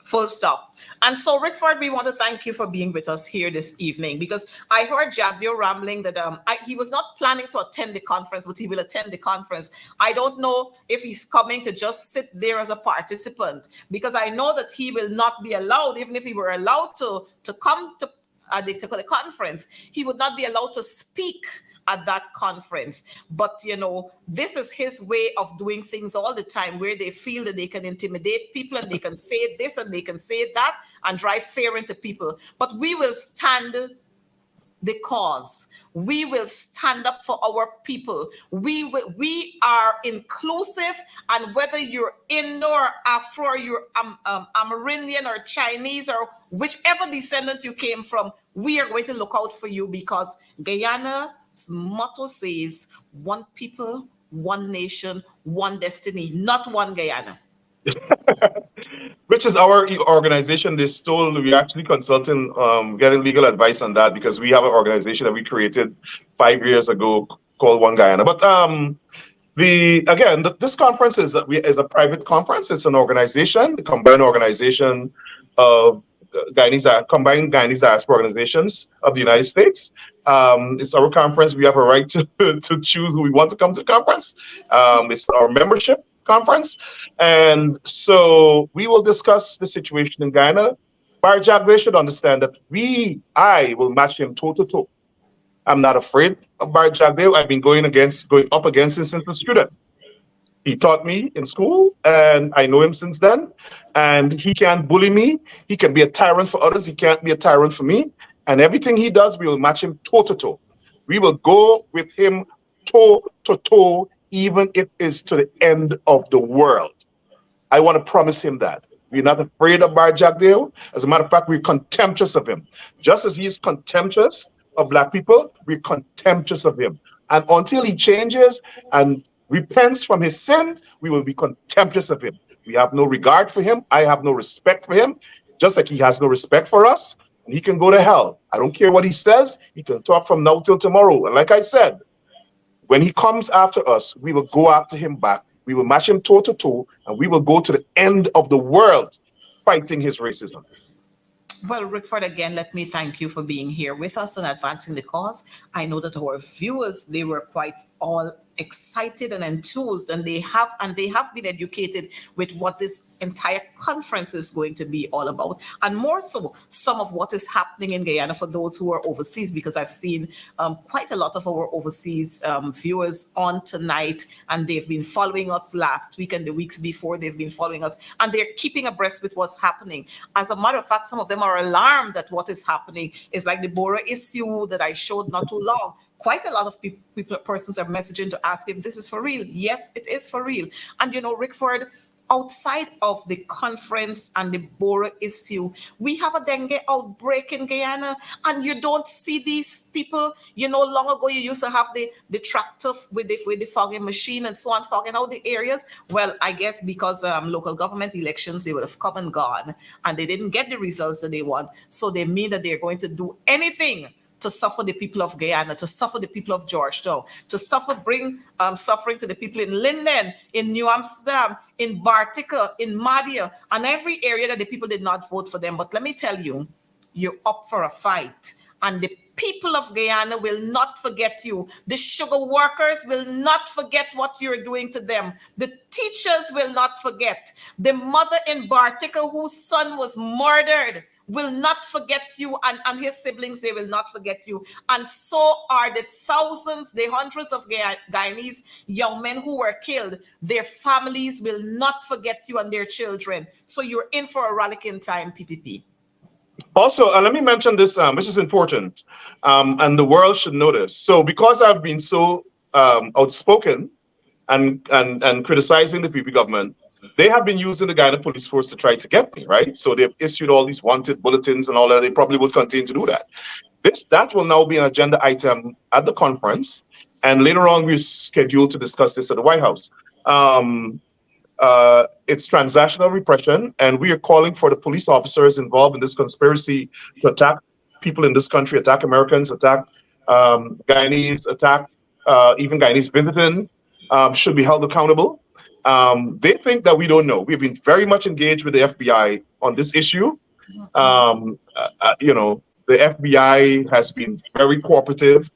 Full stop. And so, Rickford, we want to thank you for being with us here this evening, because I heard Jagdeo rambling that he was not planning to attend the conference, but he will attend the conference. I don't know if he's coming to just sit there as a participant, because I know that he will not be allowed, even if he were allowed to come to the conference, he would not be allowed to speak at that conference. But this is his way of doing things all the time, where they feel that they can intimidate people and they can say this and they can say that and drive fear into people. But we will stand the cause. We will stand up for our people. We are inclusive, and whether you're Indo or Afro, or you're Amerindian or Chinese or whichever descendant you came from, we are going to look out for you, because Guyana's motto says one people, one nation, one destiny, not one Guyana. Which is our organization. We're actually consulting, getting legal advice on that, because we have an organization that we created 5 years ago called One Guyana. But This conference is a private conference. It's an organization, the combined organization of combined Guyanese diaspora organizations of the United States. It's our conference. We have a right to to choose who we want to come to the conference. It's our membership conference, and so we will discuss the situation in Guyana. Barjack, they should understand that I will match him toe to toe. I'm not afraid of Bart Jagdeo. I've been going up against him since a student. He taught me in school, and I know him since then. And he can't bully me. He can be a tyrant for others. He can't be a tyrant for me. And everything he does, we will match him toe to toe. We will go with him toe to toe, even if it's to the end of the world. I want to promise him that. We're not afraid of Bar Jagdeo. As a matter of fact, we're contemptuous of him. Just as he's contemptuous of Black people, we're contemptuous of him. And until he changes and repents from his sins, we will be contemptuous of him. We have no regard for him. I have no respect for him, just like he has no respect for us. And he can go to hell. I don't care what he says. He can talk from now till tomorrow. And like I said, when he comes after us, we will go after him back. We will match him toe to toe, and we will go to the end of the world fighting his racism. Well, Rickford, again, let me thank you for being here with us and advancing the cause. I know that our viewers, they were quite all excited and enthused, and they have been educated with what this entire conference is going to be all about, and more so some of what is happening in Guyana for those who are overseas, because I've seen quite a lot of our overseas viewers on tonight, and they've been following us last week and the weeks before. They've been following us, and they're keeping abreast with what's happening. As a matter of fact, some of them are alarmed that what is happening is like the Bora issue that I showed not too long. Quite a lot of persons are messaging to ask if this is for real. Yes, it is for real. And you know, Rickford, outside of the conference and the Bora issue, we have a dengue outbreak in Guyana, and you don't see these people. You know, long ago you used to have the tractor with the fogging machine and so on, fogging out the areas. Well, I guess because local government elections, they would have come and gone, and they didn't get the results that they want. So they mean that they're going to do anything to suffer the people of Guyana, to suffer the people of Georgetown, to bring suffering to the people in Linden, in New Amsterdam, in Bartica, in Madia, and every area that the people did not vote for them. But let me tell you, you're up for a fight. And the people of Guyana will not forget you. The sugar workers will not forget what you're doing to them. The teachers will not forget. The mother in Bartica whose son was murdered will not forget you, and his siblings, they will not forget you. And so are the thousands, the hundreds of Guyanese young men who were killed. Their families will not forget you and their children. So you're in for a rollicking time, PPP. Also, let me mention this, which is important, and the world should know this. So because I've been so outspoken and criticizing the PP government, they have been using the Guyana police force to try to get me, right? So they've issued all these wanted bulletins and all that. They probably will continue to do that. That will now be an agenda item at the conference, and later on we're scheduled to discuss this at the White House. It's transnational repression, and we are calling for the police officers involved in this conspiracy to attack people in this country, attack Americans, attack Guyanese, attack even Guyanese visiting, should be held accountable. They think that we don't know. We've been very much engaged with the FBI on this issue. You know, the FBI has been very cooperative,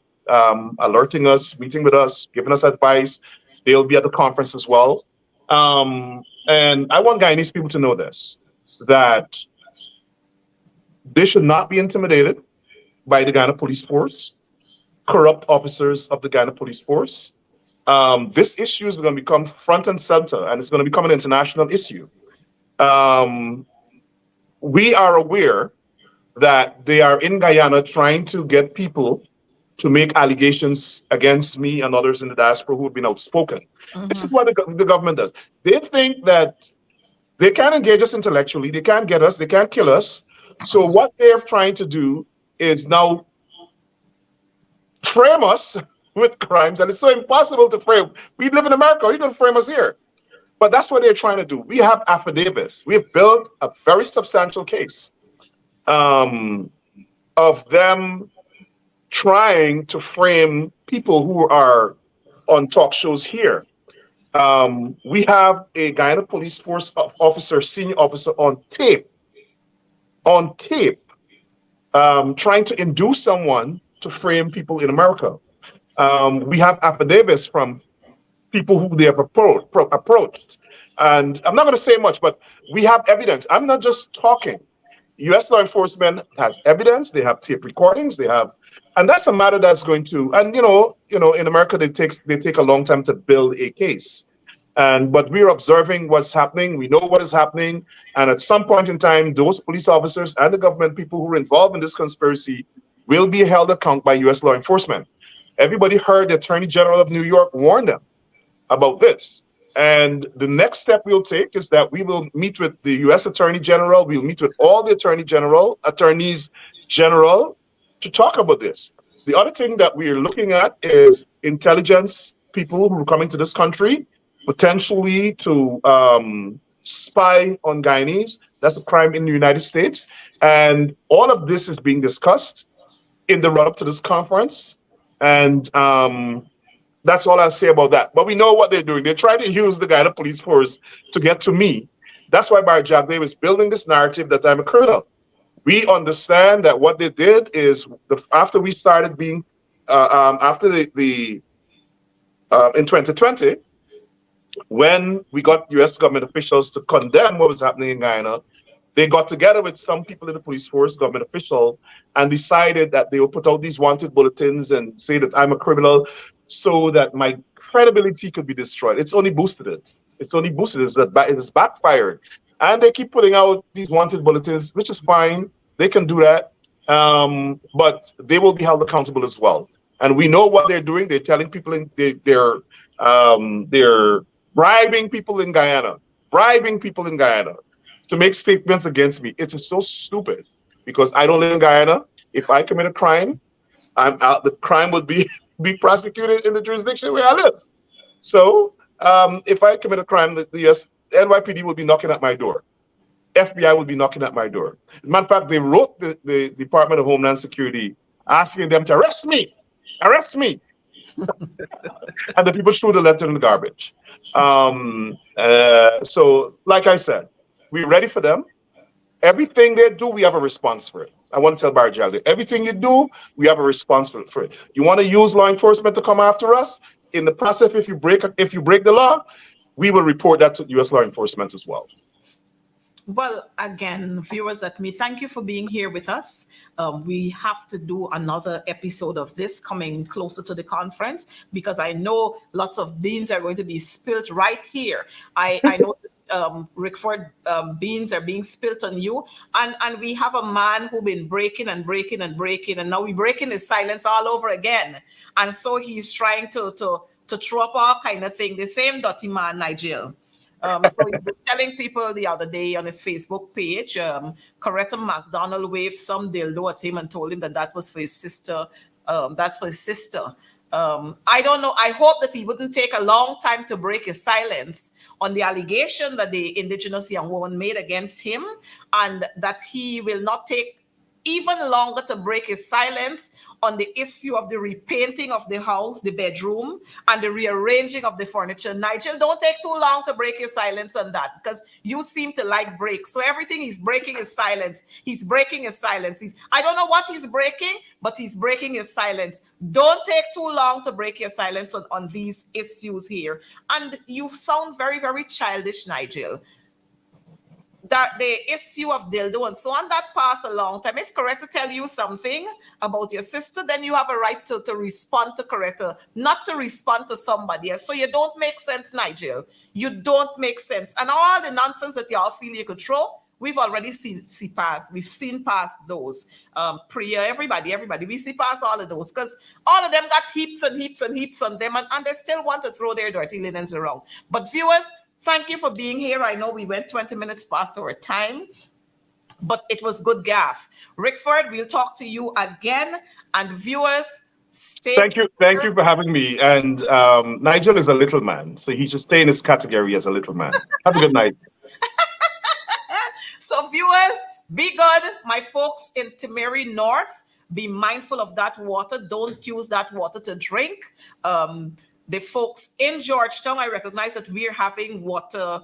alerting us, meeting with us, giving us advice. They'll be at the conference as well. And I want Guyanese people to know this, that they should not be intimidated by the Guyana police force, corrupt officers of the Guyana police force. This issue is going to become front and center, and it's going to become an international issue. We are aware that they are in Guyana trying to get people to make allegations against me and others in the diaspora who have been outspoken. This is what the government does. They think that they can't engage us intellectually, they can't get us, they can't kill us. So what they're trying to do is now frame us with crimes, and it's so impossible to frame. We live in America, you can frame us here. But that's what they're trying to do. We have affidavits. We have built a very substantial case of them trying to frame people who are on talk shows here. We have a Guyana police force officer, senior officer on tape, trying to induce someone to frame people in America. We have affidavits from people who they have approached. And I'm not going to say much, but we have evidence. I'm not just talking. U.S. law enforcement has evidence. They have tape recordings. And that's a matter that's going to. And in America, they take a long time to build a case. But we're observing what's happening. We know what is happening. And at some point in time, those police officers and the government people who are involved in this conspiracy will be held account by U.S. law enforcement. Everybody heard the Attorney General of New York warn them about this. And the next step we'll take is that we will meet with the U.S. Attorney General. We'll meet with all the attorneys general to talk about this. The other thing that we're looking at is intelligence people who are coming to this country, potentially to spy on Guyanese. That's a crime in the United States. And all of this is being discussed in the run-up to this conference. And that's all I'll say about that. But we know what they're doing. They're trying to use the Guyana police force to get to me. That's why Barry Jagdev is building this narrative that I'm a criminal. We understand that what they did is after we started being in 2020, when we got U.S. government officials to condemn what was happening in Guyana, they got together with some people in the police force, government officials, and decided that they would put out these wanted bulletins and say that I'm a criminal so that my credibility could be destroyed. It's only boosted it. It has backfired. And they keep putting out these wanted bulletins, which is fine. They can do that. But they will be held accountable as well. And we know what they're doing. They're telling people they're bribing people in Guyana to make statements against me. It is so stupid because I don't live in Guyana. If I commit a crime, the crime would be prosecuted in the jurisdiction where I live. So if I commit a crime, the US NYPD will be knocking at my door. FBI will be knocking at my door. As a matter of fact, they wrote the Department of Homeland Security asking them to arrest me. And the people threw the letter in the garbage. So, like I said, we're ready for them. Everything they do, we have a response for it. I want to tell Barry Jagdev, everything you do, we have a response for it. You want to use law enforcement to come after us? In the process, if you break the law, we will report that to U.S. law enforcement as well. Well, again, viewers at me, thank you for being here with us. We have to do another episode of this coming closer to the conference because I know lots of beans are going to be spilt right here. I noticed, Rickford, beans are being spilt on you. And we have a man who's been breaking, and now we're breaking his silence all over again. And so he's trying to throw up all kind of thing. The same dirty man, Nigel. So he was telling people the other day on his Facebook page, Coretta McDonald waved some dildo at him and told him that was for his sister. That's for his sister. I don't know. I hope that he wouldn't take a long time to break his silence on the allegation that the indigenous young woman made against him, and that he will not take even longer to break his silence on the issue of the repainting of the house, the bedroom, and the rearranging of the furniture. Nigel, don't take too long to break his silence on that because you seem to like breaks. So everything he's breaking his silence. He's breaking his silence. I don't know what he's breaking, but he's breaking his silence. Don't take too long to break your silence on these issues here. And you sound very, very childish, Nigel. That the issue of dildo and so on, that passed a long time. If Coretta tell you something about your sister, then you have a right to respond to Coretta, not to respond to somebody else. So you don't make sense, Nigel. You don't make sense. And all the nonsense that y'all feel you could throw, we've already seen past. We've seen past those. Priya, everybody, we see past all of those because all of them got heaps and heaps and heaps on them, and they still want to throw their dirty linens around. But viewers, thank you for being here. I know we went 20 minutes past our time, but it was good gaff. Rickford, we'll talk to you again. And viewers, stay. Thank you for having me. And Nigel is a little man, so he should stay in his category as a little man. Have a good night. So viewers, be good. My folks in Timeri North, be mindful of that water. Don't use that water to drink. The folks in Georgetown, I recognize that we're having water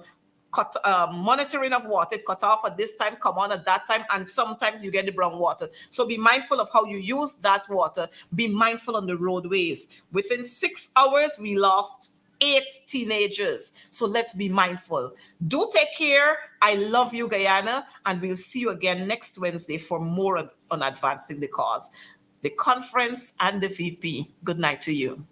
monitoring of water. It cut off at this time, come on at that time, and sometimes you get the brown water. So be mindful of how you use that water. Be mindful on the roadways. Within 6 hours, we lost 8 teenagers. So let's be mindful. Do take care. I love you, Guyana, and we'll see you again next Wednesday for more on advancing the cause. The conference and the VP. Good night to you.